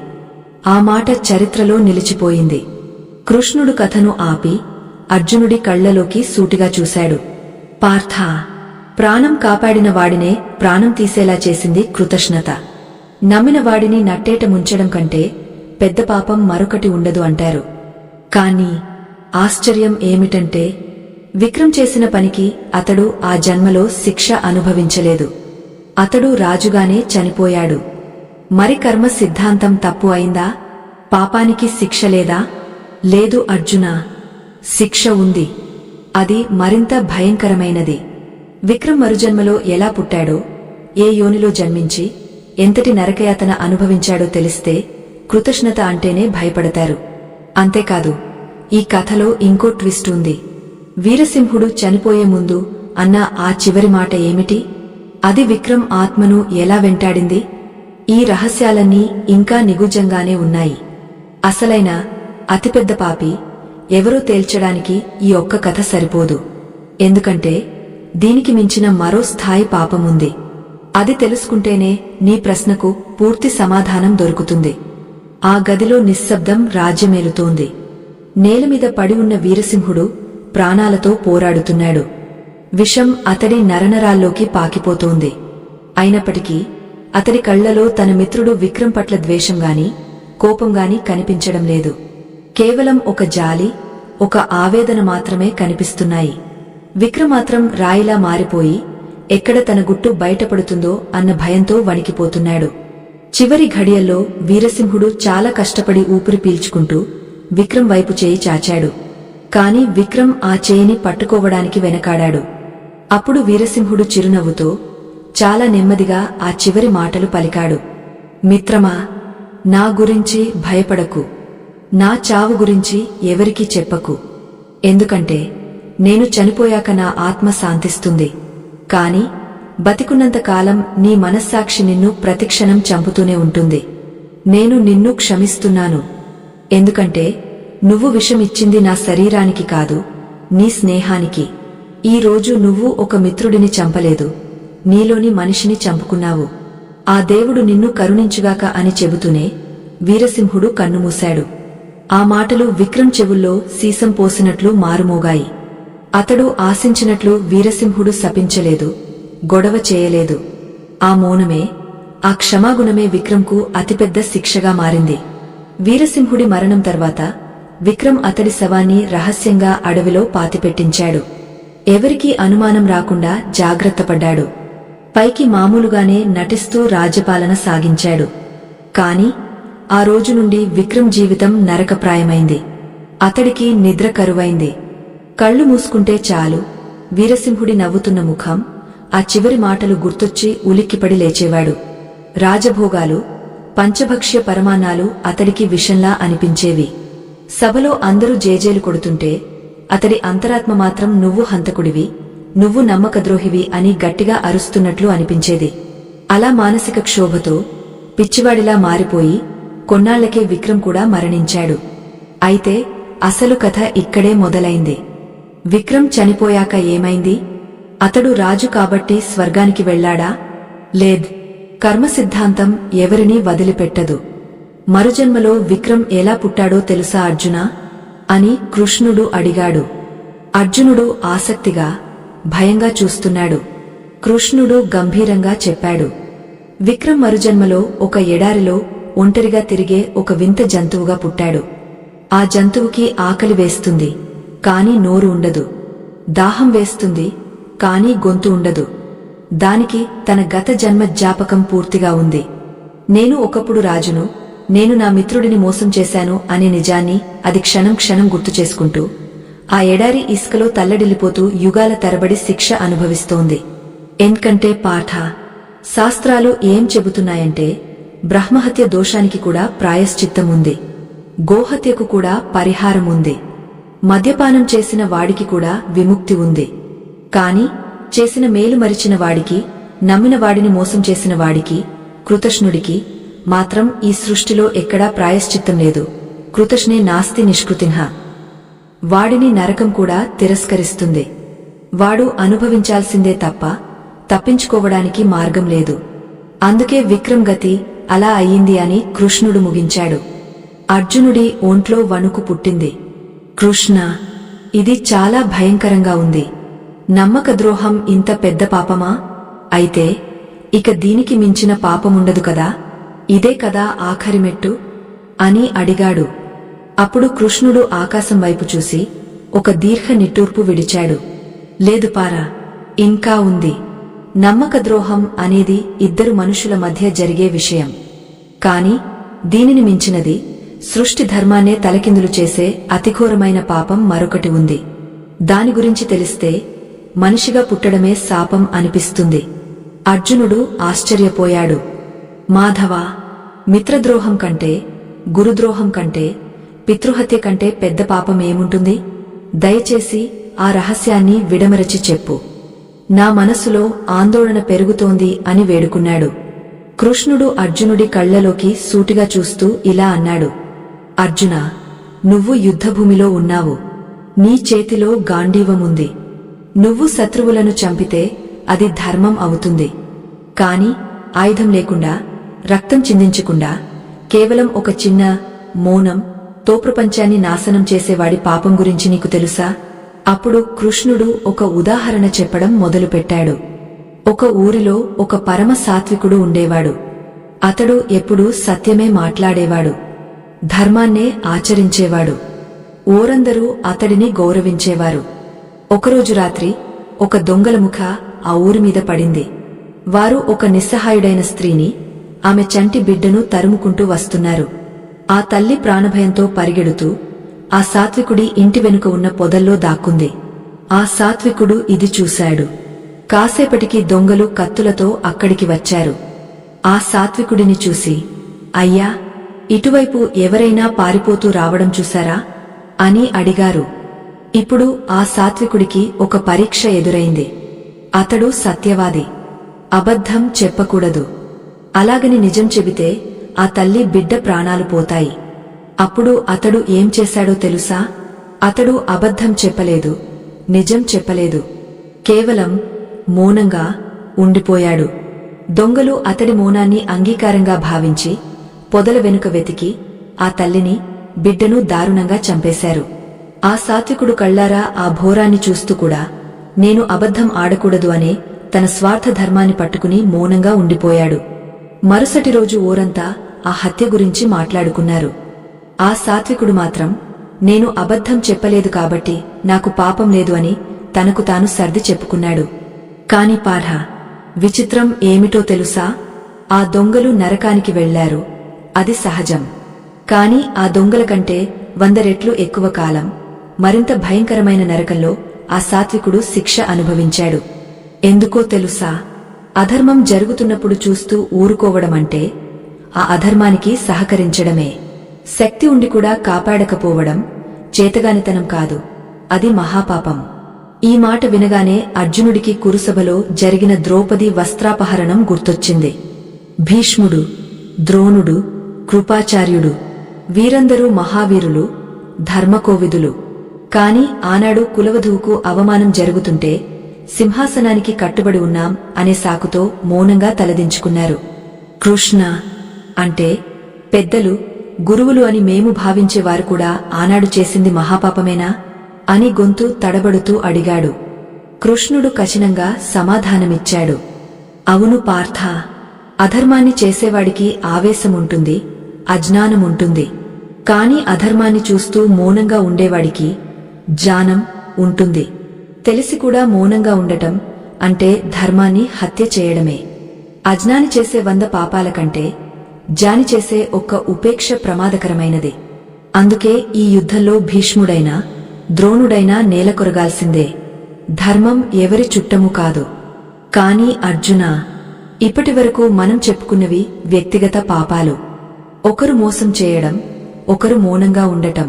ఆ మాట చరిత్రలో నిలిచిపోయింది. కృష్ణుడు కథను ఆపి అర్జునుడి కళ్లలోకి సూటిగా చూశాడు. పార్థ, ప్రాణం కాపాడిన వాడినే ప్రాణం తీసేలా చేసింది కృతజ్ఞత. నమ్మిన వాడిని నట్టేట ముంచడం కంటే పెద్ద పాపం మరొకటి ఉండదు అంటారు. కాని ఆశ్చర్యం ఏమిటంటే విక్రమ్ చేసిన పనికి అతడు ఆ జన్మలో శిక్ష అనుభవించలేదు. అతడు రాజుగానే చనిపోయాడు. మరి కర్మ సిద్ధాంతం తప్పు అయిందా? పాపానికి శిక్ష లేదా? లేదు అర్జునా, శిక్ష ఉంది. అది మరింత భయంకరమైనది. విక్రమ్ మరుజన్మలో ఎలా పుట్టాడో, ఏ యోనిలో జన్మించి ఎంతటి నరకయాతన అనుభవించాడో తెలిస్తే కృతజ్ఞత అంటేనే భయపడతారు. అంతేకాదు, ఈ కథలో ఇంకో ట్విస్ట్ ఉంది. వీరసింహుడు చనిపోయే ముందు అన్న ఆ చివరి మాట ఏమిటి? అది విక్రమ్ ఆత్మను ఎలా వెంటాడింది? ఈ రహస్యాలన్నీ ఇంకా నిగూఢంగానే ఉన్నాయి. అసలైన అతిపెద్ద పాపి ఎవరో తేల్చడానికి ఈ ఒక్క కథ సరిపోదు. ఎందుకంటే దీనికి మించిన మరో స్థాయి పాపముంది. అది తెలుసుకుంటేనే నీ ప్రశ్నకు పూర్తి సమాధానం దొరుకుతుంది. ఆ గదిలో నిశ్శబ్దం రాజ్యమేలుతోంది. నేలమీద పడి ఉన్న వీరసింహుడు ప్రాణాలతో పోరాడుతున్నాడు. విషం అతడి నరనరాల్లోకి పాకిపోతోంది. అయినప్పటికీ అతడి కళ్లలో తన మిత్రుడు విక్రమ్ పట్ల ద్వేషంగాని కోపంగాని కనిపించడం లేదు. కేవలం ఒక జాలి, ఒక ఆవేదన మాత్రమే కనిపిస్తున్నాయి. విక్రమ్ మాత్రం రాయిలా మారిపోయి ఎక్కడ తన గుట్టు బయటపడుతుందో అన్న భయంతో వణికిపోతున్నాడు. చివరి ఘడియల్లో వీరసింహుడు చాలా కష్టపడి ఊపిరి పీల్చుకుంటూ విక్రమ్ వైపు చేయి చాచాడు. కాని విక్రమ్ ఆ చేయిని పట్టుకోవడానికి వెనకాడాడు. అప్పుడు వీరసింహుడు చిరునవ్వుతో చాలా నెమ్మదిగా ఆ చివరి మాటలు పలికాడు. మిత్రమా, నా గురించి భయపడకు. నా చావు గురించి ఎవరికీ చెప్పకు. ఎందుకంటే నేను చనిపోయాక నా ఆత్మ శాంతిస్తుంది. కాని బతికున్నంతకాలం నీ మనస్సాక్షి నిన్ను ప్రతిక్షణం చంపుతూనే ఉంటుంది. నేను నిన్ను క్షమిస్తున్నాను. ఎందుకంటే నువ్వు విషమిచ్చింది నా శరీరానికి కాదు, నీ స్నేహానికి. ఈ రోజు నువ్వు ఒక మిత్రుడిని చంపలేదు, నీలోని మనిషిని చంపుకున్నావు. ఆ దేవుడు నిన్ను కరుణించుగాక అని చెబుతూనే వీరసింహుడు కన్నుమూశాడు. ఆ మాటలు విక్రమ్ చెవుల్లో సీసం పోసినట్లు మారుమోగాయి. అతడు ఆశించినట్లు వీరసింహుడు శపించలేదు, గొడవ చేయలేదు. ఆ మౌనమే, ఆ క్షమాగుణమే విక్రమ్కు అతిపెద్ద శిక్షగా మారింది. వీరసింహుడి మరణం తర్వాత విక్రమ్ అతడి శవాన్ని రహస్యంగా అడవిలో పాతిపెట్టించాడు. ఎవరికీ అనుమానం రాకుండా జాగ్రత్తపడ్డాడు. పైకి మామూలుగానే నటిస్తూ రాజ్యపాలన సాగించాడు. కాని ఆ రోజు నుండి విక్రమ్ జీవితం నరకప్రాయమైంది. అతడికి నిద్ర కరువైంది. కళ్ళు మూసుకుంటే చాలు వీరసింహుడి నవ్వుతున్న ముఖం, ఆ చివరి మాటలు గుర్తొచ్చి ఉలిక్కిపడి లేచేవాడు. రాజభోగాలు, పంచభక్ష్య పరమాన్నాలు అతడికి విషంలా అనిపించేవి. సభలో అందరూ జేజేలు కొడుతుంటే అతడి అంతరాత్మ మాత్రం నువ్వు హంతకుడివి, నువ్వు నమ్మకద్రోహివి అని గట్టిగా అరుస్తున్నట్లు అనిపించేది. అలా మానసిక క్షోభతో పిచ్చివాడిలా మారిపోయి కొన్నాళ్లకే విక్రమ్ కూడా మరణించాడు. అయితే అసలు కథ ఇక్కడే మొదలైంది. విక్రమ్ చనిపోయాక ఏమైంది? అతడు రాజు కాబట్టి స్వర్గానికి వెళ్లాడా? లేదు. కర్మ సిద్ధాంతం ఎవరినీ వదిలిపెట్టదు. మరుజన్మలో విక్రమ్ ఎలా పుట్టాడో తెలుసా అర్జునా అని కృష్ణుడు అడిగాడు. అర్జునుడు ఆసక్తిగా, భయంగా చూస్తున్నాడు. కృష్ణుడు గంభీరంగా చెప్పాడు. విక్రమ్ మరుజన్మలో ఒక ఎడారిలో ఒంటరిగా తిరిగే ఒక వింత జంతువుగా పుట్టాడు. ఆ జంతువుకి ఆకలి వేస్తుంది, కాని నోరు ఉండదు. దాహం వేస్తుంది, కాని గొంతు ఉండదు. దానికి తన గత జన్మ జ్ఞాపకం పూర్తిగా ఉంది. నేను ఒకప్పుడు రాజును, నేను నా మిత్రుడిని మోసం చేశాను అనే నిజాన్ని అది క్షణం క్షణం గుర్తు చేసుకుంటూ ఆ ఎడారి ఇసుకలో తల్లడిల్లిపోతూ యుగాల తరబడి శిక్ష అనుభవిస్తోంది. ఎందుకంటే పాఠ శాస్త్రాలు ఏం చెబుతున్నాయంటే బ్రహ్మహత్య దోషానికి కూడా ప్రాయశ్చిత్తం ఉంది, గోహత్యకు కూడా పరిహారం ఉంది, మద్యపానం చేసిన వాడికి కూడా విముక్తి ఉంది. కాని చేసిన మేలు మరిచిన వాడికి, నమ్మిన వాడిని మోసం చేసిన వాడికి, కృతజ్ఞుడికి మాత్రం ఈ సృష్టిలో ఎక్కడా ప్రాయశ్చిత్తం లేదు. కృతజ్ఞే నాస్తి నిష్కృతిన్హ. వాడిని నరకం కూడా తిరస్కరిస్తుంది. వాడు అనుభవించాల్సిందే తప్ప తప్పించుకోవడానికి మార్గం లేదు. అందుకే విక్రమ్ గతి అలా అయ్యింది అని కృష్ణుడు ముగించాడు. అర్జునుడి ఒంట్లో వణుకు పుట్టింది. కృష్ణ, ఇది చాలా భయంకరంగా ఉంది. నమ్మక ద్రోహం ఇంత పెద్ద పాపమా? అయితే ఇక దీనికి మించిన పాపముండదు కదా? ఇదే కదా ఆఖరి మెట్టు అని అడిగాడు. అప్పుడు కృష్ణుడు ఆకాశం వైపు చూసి ఒక దీర్ఘ నిట్టూర్పు విడిచాడు. లేదు పారా, ఇంకా ఉంది. నమ్మక ద్రోహం అనేది ఇద్దరు మనుషుల మధ్య జరిగే విషయం. కాని దీనిని మించినది, సృష్టి ధర్మాన్నే తలకిందులు చేసే అతిఘోరమైన పాపం మరొకటి ఉంది. దాని గురించి తెలిస్తే మనిషిగా పుట్టడమే శాపం అనిపిస్తుంది. అర్జునుడు ఆశ్చర్యపోయాడు. మాధవా, మిత్రద్రోహం కంటే, గురుద్రోహం కంటే, పితృహత్య కంటే పెద్ద పాపం ఏముంటుంది? దయచేసి ఆ రహస్యాన్ని విడమరచి చెప్పు. నా మనసులో ఆందోళన పెరుగుతోంది అని వేడుకున్నాడు. కృష్ణుడు అర్జునుడి కళ్లలోకి సూటిగా చూస్తూ ఇలా అన్నాడు. అర్జునా, నువ్వు యుద్ధభూమిలో ఉన్నావు. నీ చేతిలో గాంధీవముంది. నువ్వు శత్రువులను చంపితే అది ధర్మం అవుతుంది. కాని ఆయుధం లేకుండా, రక్తం చిందించకుండా, కేవలం ఒక చిన్న మౌనం తో ప్రపంచాన్ని నాశనం చేసేవాడి పాపం గురించి నీకు తెలుసా? అప్పుడు కృష్ణుడు ఒక ఉదాహరణ చెప్పడం మొదలుపెట్టాడు. ఒక ఊరిలో ఒక పరమ సాత్వికుడు ఉండేవాడు. అతడు ఎప్పుడూ సత్యమే మాట్లాడేవాడు, ధర్మాన్నే ఆచరించేవాడు. ఊరందరూ అతడిని గౌరవించేవారు. ఒకరోజు రాత్రి ఒక దొంగల ముఖ ఆ ఊరిమీద పడింది. వారు ఒక నిస్సహాయుడైన స్త్రీని, ఆమె చంటి బిడ్డను తరుముకుంటూ వస్తున్నారు. ఆ తల్లి ప్రాణభయంతో పరిగెడుతూ ఆ సాత్వికుడి ఇంటి వెనుక ఉన్న పొదల్లో దాక్కుంది. ఆ సాత్వికుడు ఇది చూశాడు. కాసేపటికి దొంగలు కత్తులతో అక్కడికి వచ్చారు. ఆ సాత్వికుడిని చూసి, అయ్యా, ఇటువైపు ఎవరైనా పారిపోతూ రావడం చూశారా అని అడిగారు. ఇప్పుడు ఆ సాత్వికుడికి ఒక పరీక్ష ఎదురైంది. అతడు సత్యవాది, అబద్ధం చెప్పకూడదు. అలాగని నిజం చెబితే ఆ తల్లి బిడ్డ ప్రాణాలు పోతాయి. అప్పుడు అతడు ఏం చేశాడో తెలుసా? అతడు అబద్ధం చెప్పలేదు, నిజం చెప్పలేదు. కేవలం మౌనంగా ఉండిపోయాడు. దొంగలు అతడి మౌనాన్ని అంగీకారంగా భావించి పొదల వెనుక వెతికి ఆ తల్లిని, బిడ్డను దారుణంగా చంపేశారు. ఆ సాత్వికుడు కళ్లారా ఆ ఘోరాన్ని చూస్తూ కూడా నేను అబద్ధం ఆడకూడదు అనే తన స్వార్థ ధర్మాన్ని పట్టుకుని మౌనంగా ఉండిపోయాడు. మరుసటి రోజు ఊరంతా ఆ హత్య గురించి మాట్లాడుకున్నారు. ఆ సాత్వికుడు మాత్రం నేను అబద్ధం చెప్పలేదు కాబట్టి నాకు పాపం లేదు అని తనకు తాను సర్ది చెప్పుకున్నాడు. కాని పార్హ, విచిత్రం ఏమిటో తెలుసా? ఆ దొంగలు నరకానికి వెళ్లారు, అది సహజం. కాని ఆ దొంగల కంటే 100 రెట్లు ఎక్కువ కాలం, మరింత భయంకరమైన నరకంలో ఆ సాత్వికుడు శిక్ష అనుభవించాడు. ఎందుకో తెలుసా? అధర్మం జరుగుతున్నప్పుడు చూస్తూ ఊరుకోవడమంటే ఆ అధర్మానికి సహకరించడమే. శక్తి ఉండి కూడా కాపాడకపోవడం చేతగానితనం కాదు, అది మహాపాపం. ఈ మాట వినగానే అర్జునుడికి కురుసభలో జరిగిన ద్రౌపది వస్త్రాపహరణం గుర్తొచ్చింది. భీష్ముడు, ద్రోణుడు, కృపాచార్యుడు, వీరందరూ మహావీరులు, ధర్మకోవిదులు. కాని ఆనాడు కులవధువుకు అవమానం జరుగుతుంటే సింహాసనానికి కట్టుబడి ఉన్నాం అనే సాకుతో మౌనంగా తలదించుకున్నారు. కృష్ణ అంటే పెద్దలు, గురువులు అని మేము భావించేవారు కూడా ఆనాడు చేసింది మహాపాపమేనా అని గొంతు తడబడుతూ అడిగాడు. కృష్ణుడు కఠినంగా సమాధానమిచ్చాడు. అవును పార్థ, అధర్మాన్ని చేసేవాడికి ఆవేశముంటుంది, అజ్ఞానముంటుంది. కాని అధర్మాన్ని చూస్తూ మౌనంగా ఉండేవాడికి జ్ఞానం ఉంటుంది. తెలిసి కూడా మౌనంగా ఉండటం అంటే ధర్మాన్ని హత్య చేయడమే. అజ్ఞాని చేసే 100 పాపాల కంటే జాని చేసే ఒక్క ఉపేక్ష ప్రమాదకరమైనది. అందుకే ఈ యుద్ధంలో భీష్ముడైనా ద్రోణుడైనా నేలకొరగాల్సిందే. ధర్మం ఎవరి చుట్టము కాదు. కాని అర్జునా, ఇప్పటివరకు మనం చెప్పుకున్నవి వ్యక్తిగత పాపాలు. ఒకరు మోసం చేయడం, ఒకరు మౌనంగా ఉండటం.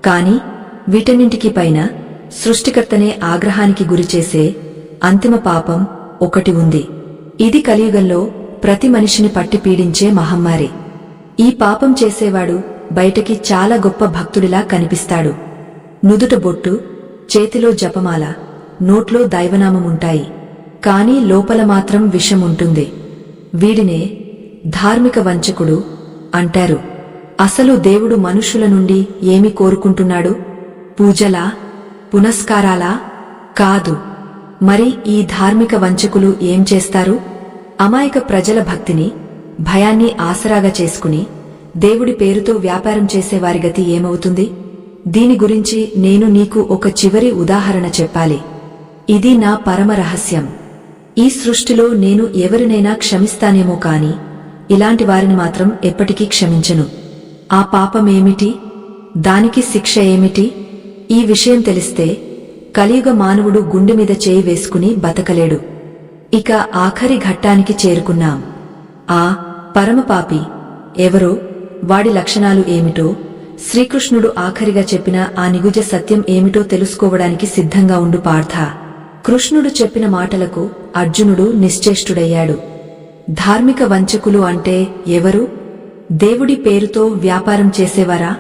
కాని వీటన్నింటికి పైన సృష్టికర్తనే ఆగ్రహానికి గురిచేసే అంతిమ పాపం ఒకటి ఉంది. ఇది కలియుగంలో ప్రతి మనిషిని పట్టి పీడించే మహమ్మారి. ఈ పాపం చేసేవాడు బయటకి చాలా గొప్ప భక్తుడిలా కనిపిస్తాడు. నుదుట బొట్టు, చేతిలో జపమాల, నోట్లో దైవనామముంటాయి. కాని లోపల మాత్రం విషముంటుంది. వీడినే ధార్మిక వంచకుడు అంటారు. అసలు దేవుడు మనుష్యుల నుండి ఏమి కోరుకుంటున్నాడు? పూజలా? పునస్కారాలా? కాదు. మరి ఈ ధార్మిక వంచకులు ఏం చేస్తారు? అమాయక ప్రజల భక్తిని, భయాన్ని ఆసరాగా చేసుకుని దేవుడి పేరుతో వ్యాపారం చేసేవారి గతి ఏమవుతుంది? దీని గురించి నేను నీకు ఒక చివరి ఉదాహరణ చెప్పాలి. ఇది నా పరమ రహస్యం. ఈ సృష్టిలో నేను ఎవరినైనా క్షమిస్తానేమో కాని ఇలాంటి వారిని మాత్రం ఎప్పటికీ క్షమించను. ఆ పాపమేమిటి? దానికి శిక్ష ఏమిటి? ఈ విషయం తెలిస్తే కలియుగ మానవుడు గుండె మీద చేయి వేసుకుని బతకలేడు. ఇక ఆఖరి ఘట్టానికి చేరుకున్నాం. ఆ పరమపాపి ఎవరో, వాడి లక్షణాలు ఏమిటో, శ్రీకృష్ణుడు ఆఖరిగా చెప్పిన ఆ నిగుజ సత్యం ఏమిటో తెలుసుకోవడానికి సిద్ధంగా ఉండు పార్థ. కృష్ణుడు చెప్పిన మాటలకు అర్జునుడు నిశ్చేష్టుడయ్యాడు. ధార్మిక వంచకులు అంటే ఎవరు? దేవుడి పేరుతో వ్యాపారం చేసేవారా?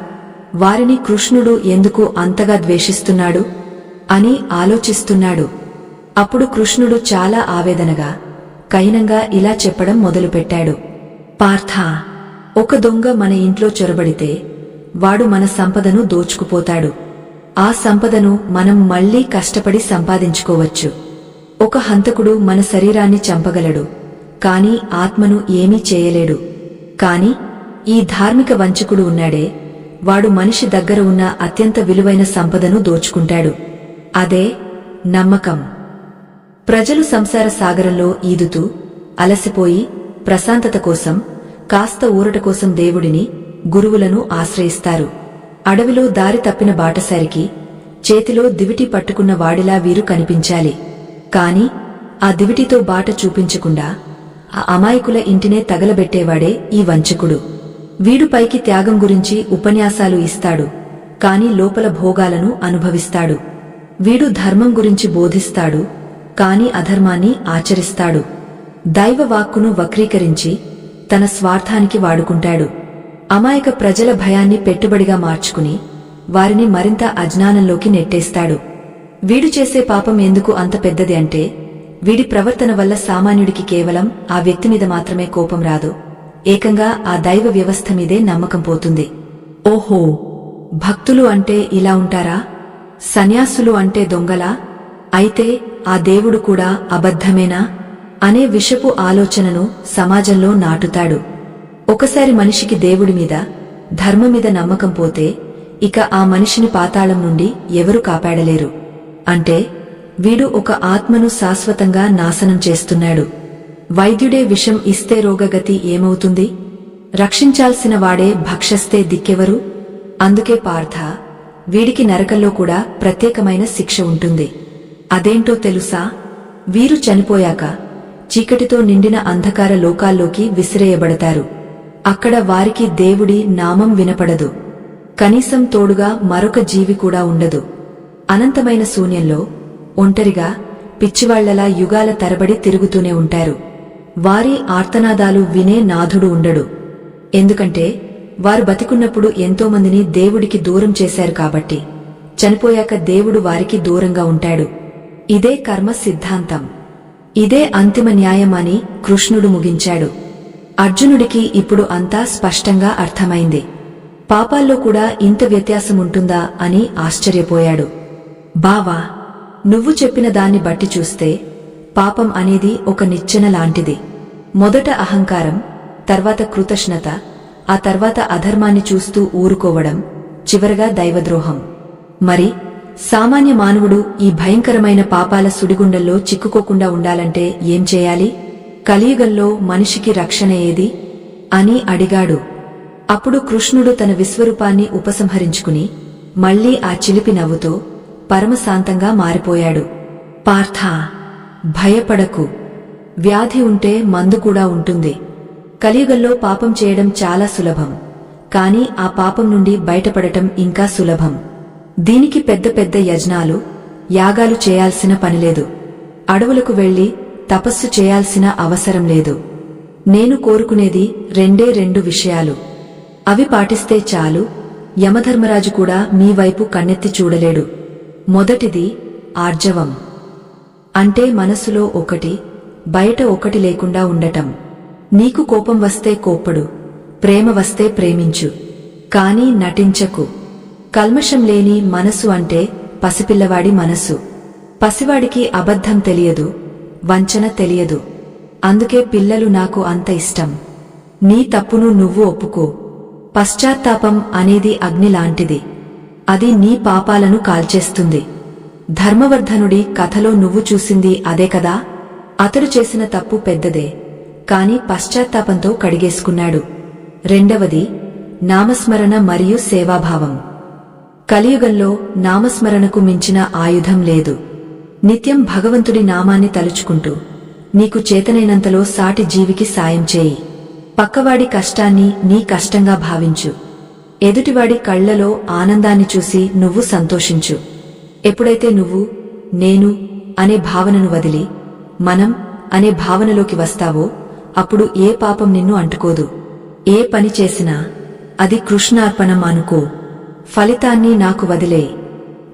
వారిని కృష్ణుడు ఎందుకు అంతగా ద్వేషిస్తున్నాడు అని ఆలోచిస్తున్నాడు. అప్పుడు కృష్ణుడు చాలా ఆవేదనగా, కఠినంగా ఇలా చెప్పడం మొదలుపెట్టాడు. పార్థ, ఒక దొంగ మన ఇంట్లో చొరబడితే వాడు మన సంపదను దోచుకుపోతాడు. ఆ సంపదను మనం మళ్లీ కష్టపడి సంపాదించుకోవచ్చు. ఒక హంతకుడు మన శరీరాన్ని చంపగలడు, కాని ఆత్మను ఏమీ చేయలేడు. కాని ఈ ధార్మిక వంచకుడు ఉన్నాడే, వాడు మనిషి దగ్గర ఉన్న అత్యంత విలువైన సంపదను దోచుకుంటాడు. అదే నమ్మకం. ప్రజలు సంసార సాగరంలో ఈదుతూ అలసిపోయి ప్రశాంతత కోసం, కాస్త ఊరట కోసం దేవుడిని, గురువులను ఆశ్రయిస్తారు. అడవిలో దారి తప్పిన బాటసారికి చేతిలో దివిటి పట్టుకున్న వాడిలా వీరు కనిపించాలి. కాని ఆ దివిటితో బాట చూపించకుండా ఆ అమాయకుల ఇంటినే తగలబెట్టేవాడే ఈ వంచకుడు. వీడు పైకి త్యాగం గురించి ఉపన్యాసాలు ఇస్తాడు, కాని లోపల భోగాలను అనుభవిస్తాడు. వీడు ధర్మం గురించి బోధిస్తాడు, కాని అధర్మాన్ని ఆచరిస్తాడు. దైవ వాక్కును వక్రీకరించి తన స్వార్థానికి వాడుకుంటాడు. అమాయక ప్రజల భయాన్ని పెట్టుబడిగా మార్చుకుని వారిని మరింత అజ్ఞానంలోకి నెట్టేస్తాడు. వీడు చేసే పాపం ఎందుకు అంత పెద్దది అంటే, వీడి ప్రవర్తన వల్ల సామాన్యుడికి కేవలం ఆ వ్యక్తి మీద మాత్రమే కోపం రాదు, ఏకంగా ఆ దైవ వ్యవస్థ మీదే నమ్మకం పోతుంది. ఓహో, భక్తులు అంటే ఇలా ఉంటారా? సన్యాసులు అంటే దొంగలా? అయితే ఆ దేవుడు కూడా అబద్ధమేనా అనే విషపు ఆలోచనను సమాజంలో నాటుతాడు. ఒకసారి మనిషికి దేవుడి మీద, ధర్మం మీద నమ్మకం పోతే ఇక ఆ మనిషిని పాతాళం నుండి ఎవరు కాపాడలేరు. అంటే వీడు ఒక ఆత్మను శాశ్వతంగా నాశనం చేస్తున్నాడు. వైద్యుడే విషం ఇస్తే రోగగతి ఏమవుతుంది? రక్షించాల్సిన వాడే భక్షస్తే దిక్కెవరు? అందుకే పార్థ, వీడికి నరకంలో కూడా ప్రత్యేకమైన శిక్ష ఉంటుంది. అదేంటో తెలుసా? వీరు చనిపోయాక చీకటితో నిండిన అంధకార లోకాల్లోకి విసిరేయబడతారు. అక్కడ వారికి దేవుడి నామం వినపడదు. కనీసం తోడుగా మరొక జీవి కూడా ఉండదు. అనంతమైన శూన్యంలో ఒంటరిగా పిచ్చివాళ్లలా యుగాల తరబడి తిరుగుతూనే ఉంటారు. వారి ఆర్తనాదాలు వినే నాథుడు ఉండడు. ఎందుకంటే వారు బతికున్నప్పుడు ఎంతోమందిని దేవుడికి దూరం చేశారు కాబట్టి చనిపోయాక దేవుడు వారికి దూరంగా ఉంటాడు. ఇదే కర్మ సిద్ధాంతం. ఇదే అంతిమ న్యాయం అని కృష్ణుడు ముగించాడు. అర్జునుడికి ఇప్పుడు అంతా స్పష్టంగా అర్థమైంది. పాపాల్లో కూడా ఇంత వ్యత్యాసముంటుందా అని ఆశ్చర్యపోయాడు. బావా, నువ్వు చెప్పిన దాన్ని బట్టి చూస్తే పాపం అనేది ఒక నిచ్చెన లాంటిది. మొదట అహంకారం, తర్వాత కృతజ్ఞత, ఆ తర్వాత అధర్మాన్ని చూస్తూ ఊరుకోవడం, చివరగా దైవద్రోహం. మరి సామాన్య మానవుడు ఈ భయంకరమైన పాపాల సుడిగుండల్లో చిక్కుకోకుండా ఉండాలంటే ఏం చేయాలి? కలియుగంలో మనిషికి రక్షణ ఏది అని అడిగాడు. అప్పుడు కృష్ణుడు తన విశ్వరూపాన్ని ఉపసంహరించుకుని మళ్లీ ఆ చిలిపి నవ్వుతో పరమశాంతంగా మారిపోయాడు. పార్థ, భయపడకు. వ్యాధి ఉంటే మందు కూడా ఉంటుంది. కలియుగంలో పాపం చేయడం చాలా సులభం, కాని ఆ పాపం నుండి బయటపడటం ఇంకా సులభం. దీనికి పెద్ద పెద్ద యజ్ఞాలు, యాగాలు చేయాల్సిన పనిలేదు. అడవులకు వెళ్లి తపస్సు చేయాల్సిన అవసరం లేదు. నేను కోరుకునేది రెండు విషయాలు. అవి పాటిస్తే చాలు, యమధర్మరాజు కూడా మీ వైపు కన్నెత్తి చూడలేడు. మొదటిది ఆర్జవం. అంటే మనసులో ఒకటి, బయట ఒకటి లేకుండా ఉండటం. నీకు కోపం వస్తే కోప్పడు, ప్రేమ వస్తే ప్రేమించు, కాని నటించకు. కల్మషం లేని మనసు అంటే పసిపిల్లవాడి మనసు. పసివాడికి అబద్ధం తెలియదు, వంచన తెలియదు. అందుకే పిల్లలు నాకు అంత ఇష్టం. నీ తప్పును నువ్వు ఒప్పుకో. పశ్చాత్తాపం అనేది అగ్ని లాంటిది. అది నీ పాపాలను కాల్చేస్తుంది. ధర్మవర్ధనుడి కథలో నువ్వు చూసింది అదే కదా. అతడు చేసిన తప్పు పెద్దదే, కాని పశ్చాత్తాపంతో కడిగేసుకున్నాడు. రెండవది నామస్మరణ మరియు సేవాభావం. కలియుగంలో నామస్మరణకు మించిన ఆయుధం లేదు. నిత్యం భగవంతుడి నామాన్ని తలుచుకుంటూ నీకు చేతనైనంతలో సాటి జీవికి సాయం చేయి. పక్కవాడి కష్టాన్ని నీ కష్టంగా భావించు. ఎదుటివాడి కళ్లలో ఆనందాన్ని చూసి నువ్వు సంతోషించు. ఎప్పుడైతే నువ్వు, నేను అనే భావనను వదిలి మనం అనే భావనలోకి వస్తావో అప్పుడు ఏ పాపం నిన్ను అంటుకోదు. ఏ పని చేసినా అది కృష్ణార్పణం అనుకో. ఫలితాన్ని నాకు వదిలే.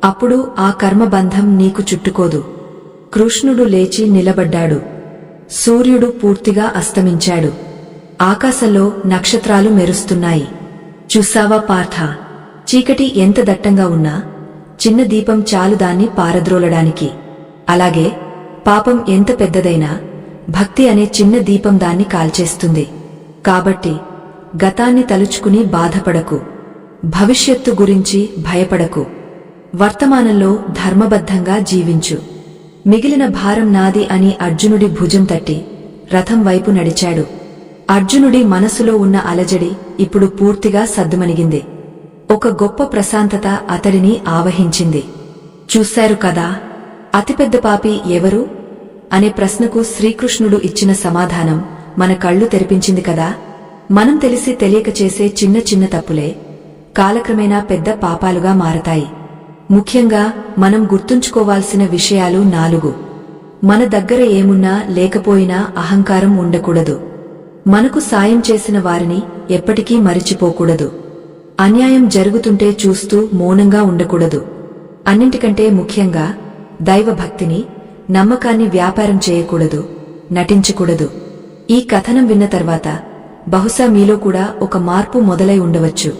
అప్పుడు ఆ కర్మబంధం నీకు చుట్టుకోదు. కృష్ణుడు లేచి నిలబడ్డాడు. సూర్యుడు పూర్తిగా అస్తమించాడు. ఆకాశంలో నక్షత్రాలు మెరుస్తున్నాయి. చూసావా పార్థ, చీకటి ఎంత దట్టంగా ఉన్నా చిన్న దీపం చాలు దాన్ని పారద్రోలడానికి. అలాగే పాపం ఎంత పెద్దదైనా భక్తి అనే చిన్న దీపం దాన్ని కాల్చేస్తుంది. కాబట్టి గతాన్ని తలుచుకుని బాధపడకు. భవిష్యత్తు గురించి భయపడకు. వర్తమానంలో ధర్మబద్ధంగా జీవించు. మిగిలిన భారం నాది అని అర్జునుడి భుజం తట్టి రథం వైపు నడిచాడు. అర్జునుడి మనసులో ఉన్న అలజడి ఇప్పుడు పూర్తిగా సద్దుమణిగింది. ఒక గొప్ప ప్రశాంతత అతడిని ఆవహించింది. చూశారు కదా, అతిపెద్ద పాపి ఎవరు అనే ప్రశ్నకు శ్రీకృష్ణుడు ఇచ్చిన సమాధానం మన కళ్ళు తెరిపించింది కదా. మనం తెలిసి తెలియక చేసే చిన్న చిన్న తప్పులే కాలక్రమేణా పెద్ద పాపాలుగా మారతాయి. ముఖ్యంగా మనం గుర్తుంచుకోవాల్సిన విషయాలు 4. మన దగ్గర ఏమున్నా లేకపోయినా అహంకారం ఉండకూడదు. మనకు సాయం చేసిన వారిని ఎప్పటికీ మరిచిపోకూడదు. అన్యాయం జరుగుతుంటే చూస్తూ మౌనంగా ఉండకూడదు. అన్నింటికంటే ముఖ్యంగా దైవభక్తిని, నమ్మకాన్ని వ్యాపారం చేయకూడదు, నటించకూడదు. ఈ కథనం విన్న తర్వాత బహుశా మీలో కూడా ఒక మార్పు మొదలై ఉండవచ్చు.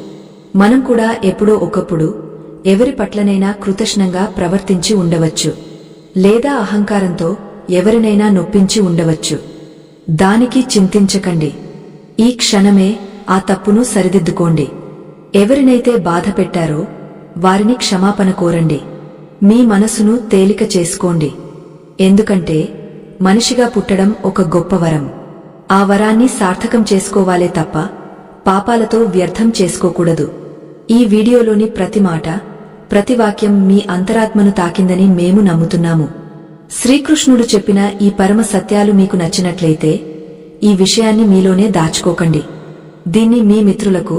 మనం కూడా ఎప్పుడో ఒకప్పుడు ఎవరి పట్లనైనా కృతజ్ఞంగా ప్రవర్తించి ఉండవచ్చు, లేదా అహంకారంతో ఎవరినైనా నొప్పించి ఉండవచ్చు. దానికి చింతించకండి. ఈ క్షణమే ఆ తప్పును సరిదిద్దుకోండి. ఎవరినైతే బాధ పెట్టారో వారిని క్షమాపణ కోరండి. మీ మనసును తేలిక చేసుకోండి. ఎందుకంటే మనిషిగా పుట్టడం ఒక గొప్ప వరం. ఆ వరాన్ని సార్థకం చేసుకోవాలే తప్ప పాపాలతో వ్యర్థం చేసుకోకూడదు. ఈ వీడియోలోని ప్రతి మాట, ప్రతి వాక్యం మీ అంతరాత్మను తాకిందని మేము నమ్ముతున్నాము. శ్రీకృష్ణుడు చెప్పిన ఈ పరమ సత్యాలు మీకు నచ్చినట్లయితే ఈ విషయాన్ని మీలోనే దాచుకోకండి. దీన్ని మీ మిత్రులకు,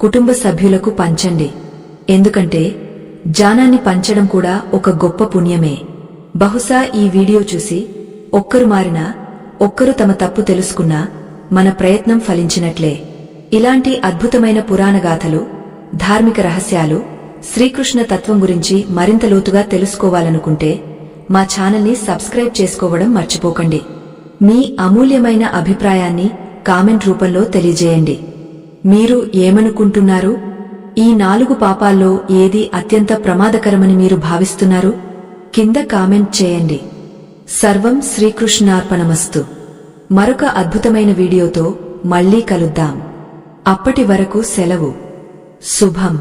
కుటుంబ సభ్యులకు పంచండి. ఎందుకంటే జ్ఞానాన్ని పంచడం కూడా ఒక గొప్ప పుణ్యమే. బహుశా ఈ వీడియో చూసి ఒక్కరు మారినా, ఒక్కరు తమ తప్పు తెలుసుకున్నా మన ప్రయత్నం ఫలించినట్లే. ఇలాంటి అద్భుతమైన పురాణగాథలు, ధార్మిక రహస్యాలు, శ్రీకృష్ణ తత్వం గురించి మరింత లోతుగా తెలుసుకోవాలనుకుంటే మా ఛానల్ని సబ్స్క్రైబ్ చేసుకోవడం మర్చిపోకండి. మీ అమూల్యమైన అభిప్రాయాన్ని కామెంట్ రూపంలో తెలియజేయండి. మీరు ఏమనుకుంటున్నారు? ఈ 4 పాపాల్లో ఏది అత్యంత ప్రమాదకరమని మీరు భావిస్తున్నారు? కింద కామెంట్ చేయండి. సర్వం శ్రీకృష్ణార్పణమస్తు. మరొక అద్భుతమైన వీడియోతో మళ్ళీ కలుద్దాం. అప్పటి వరకు సెలవు. శుభం.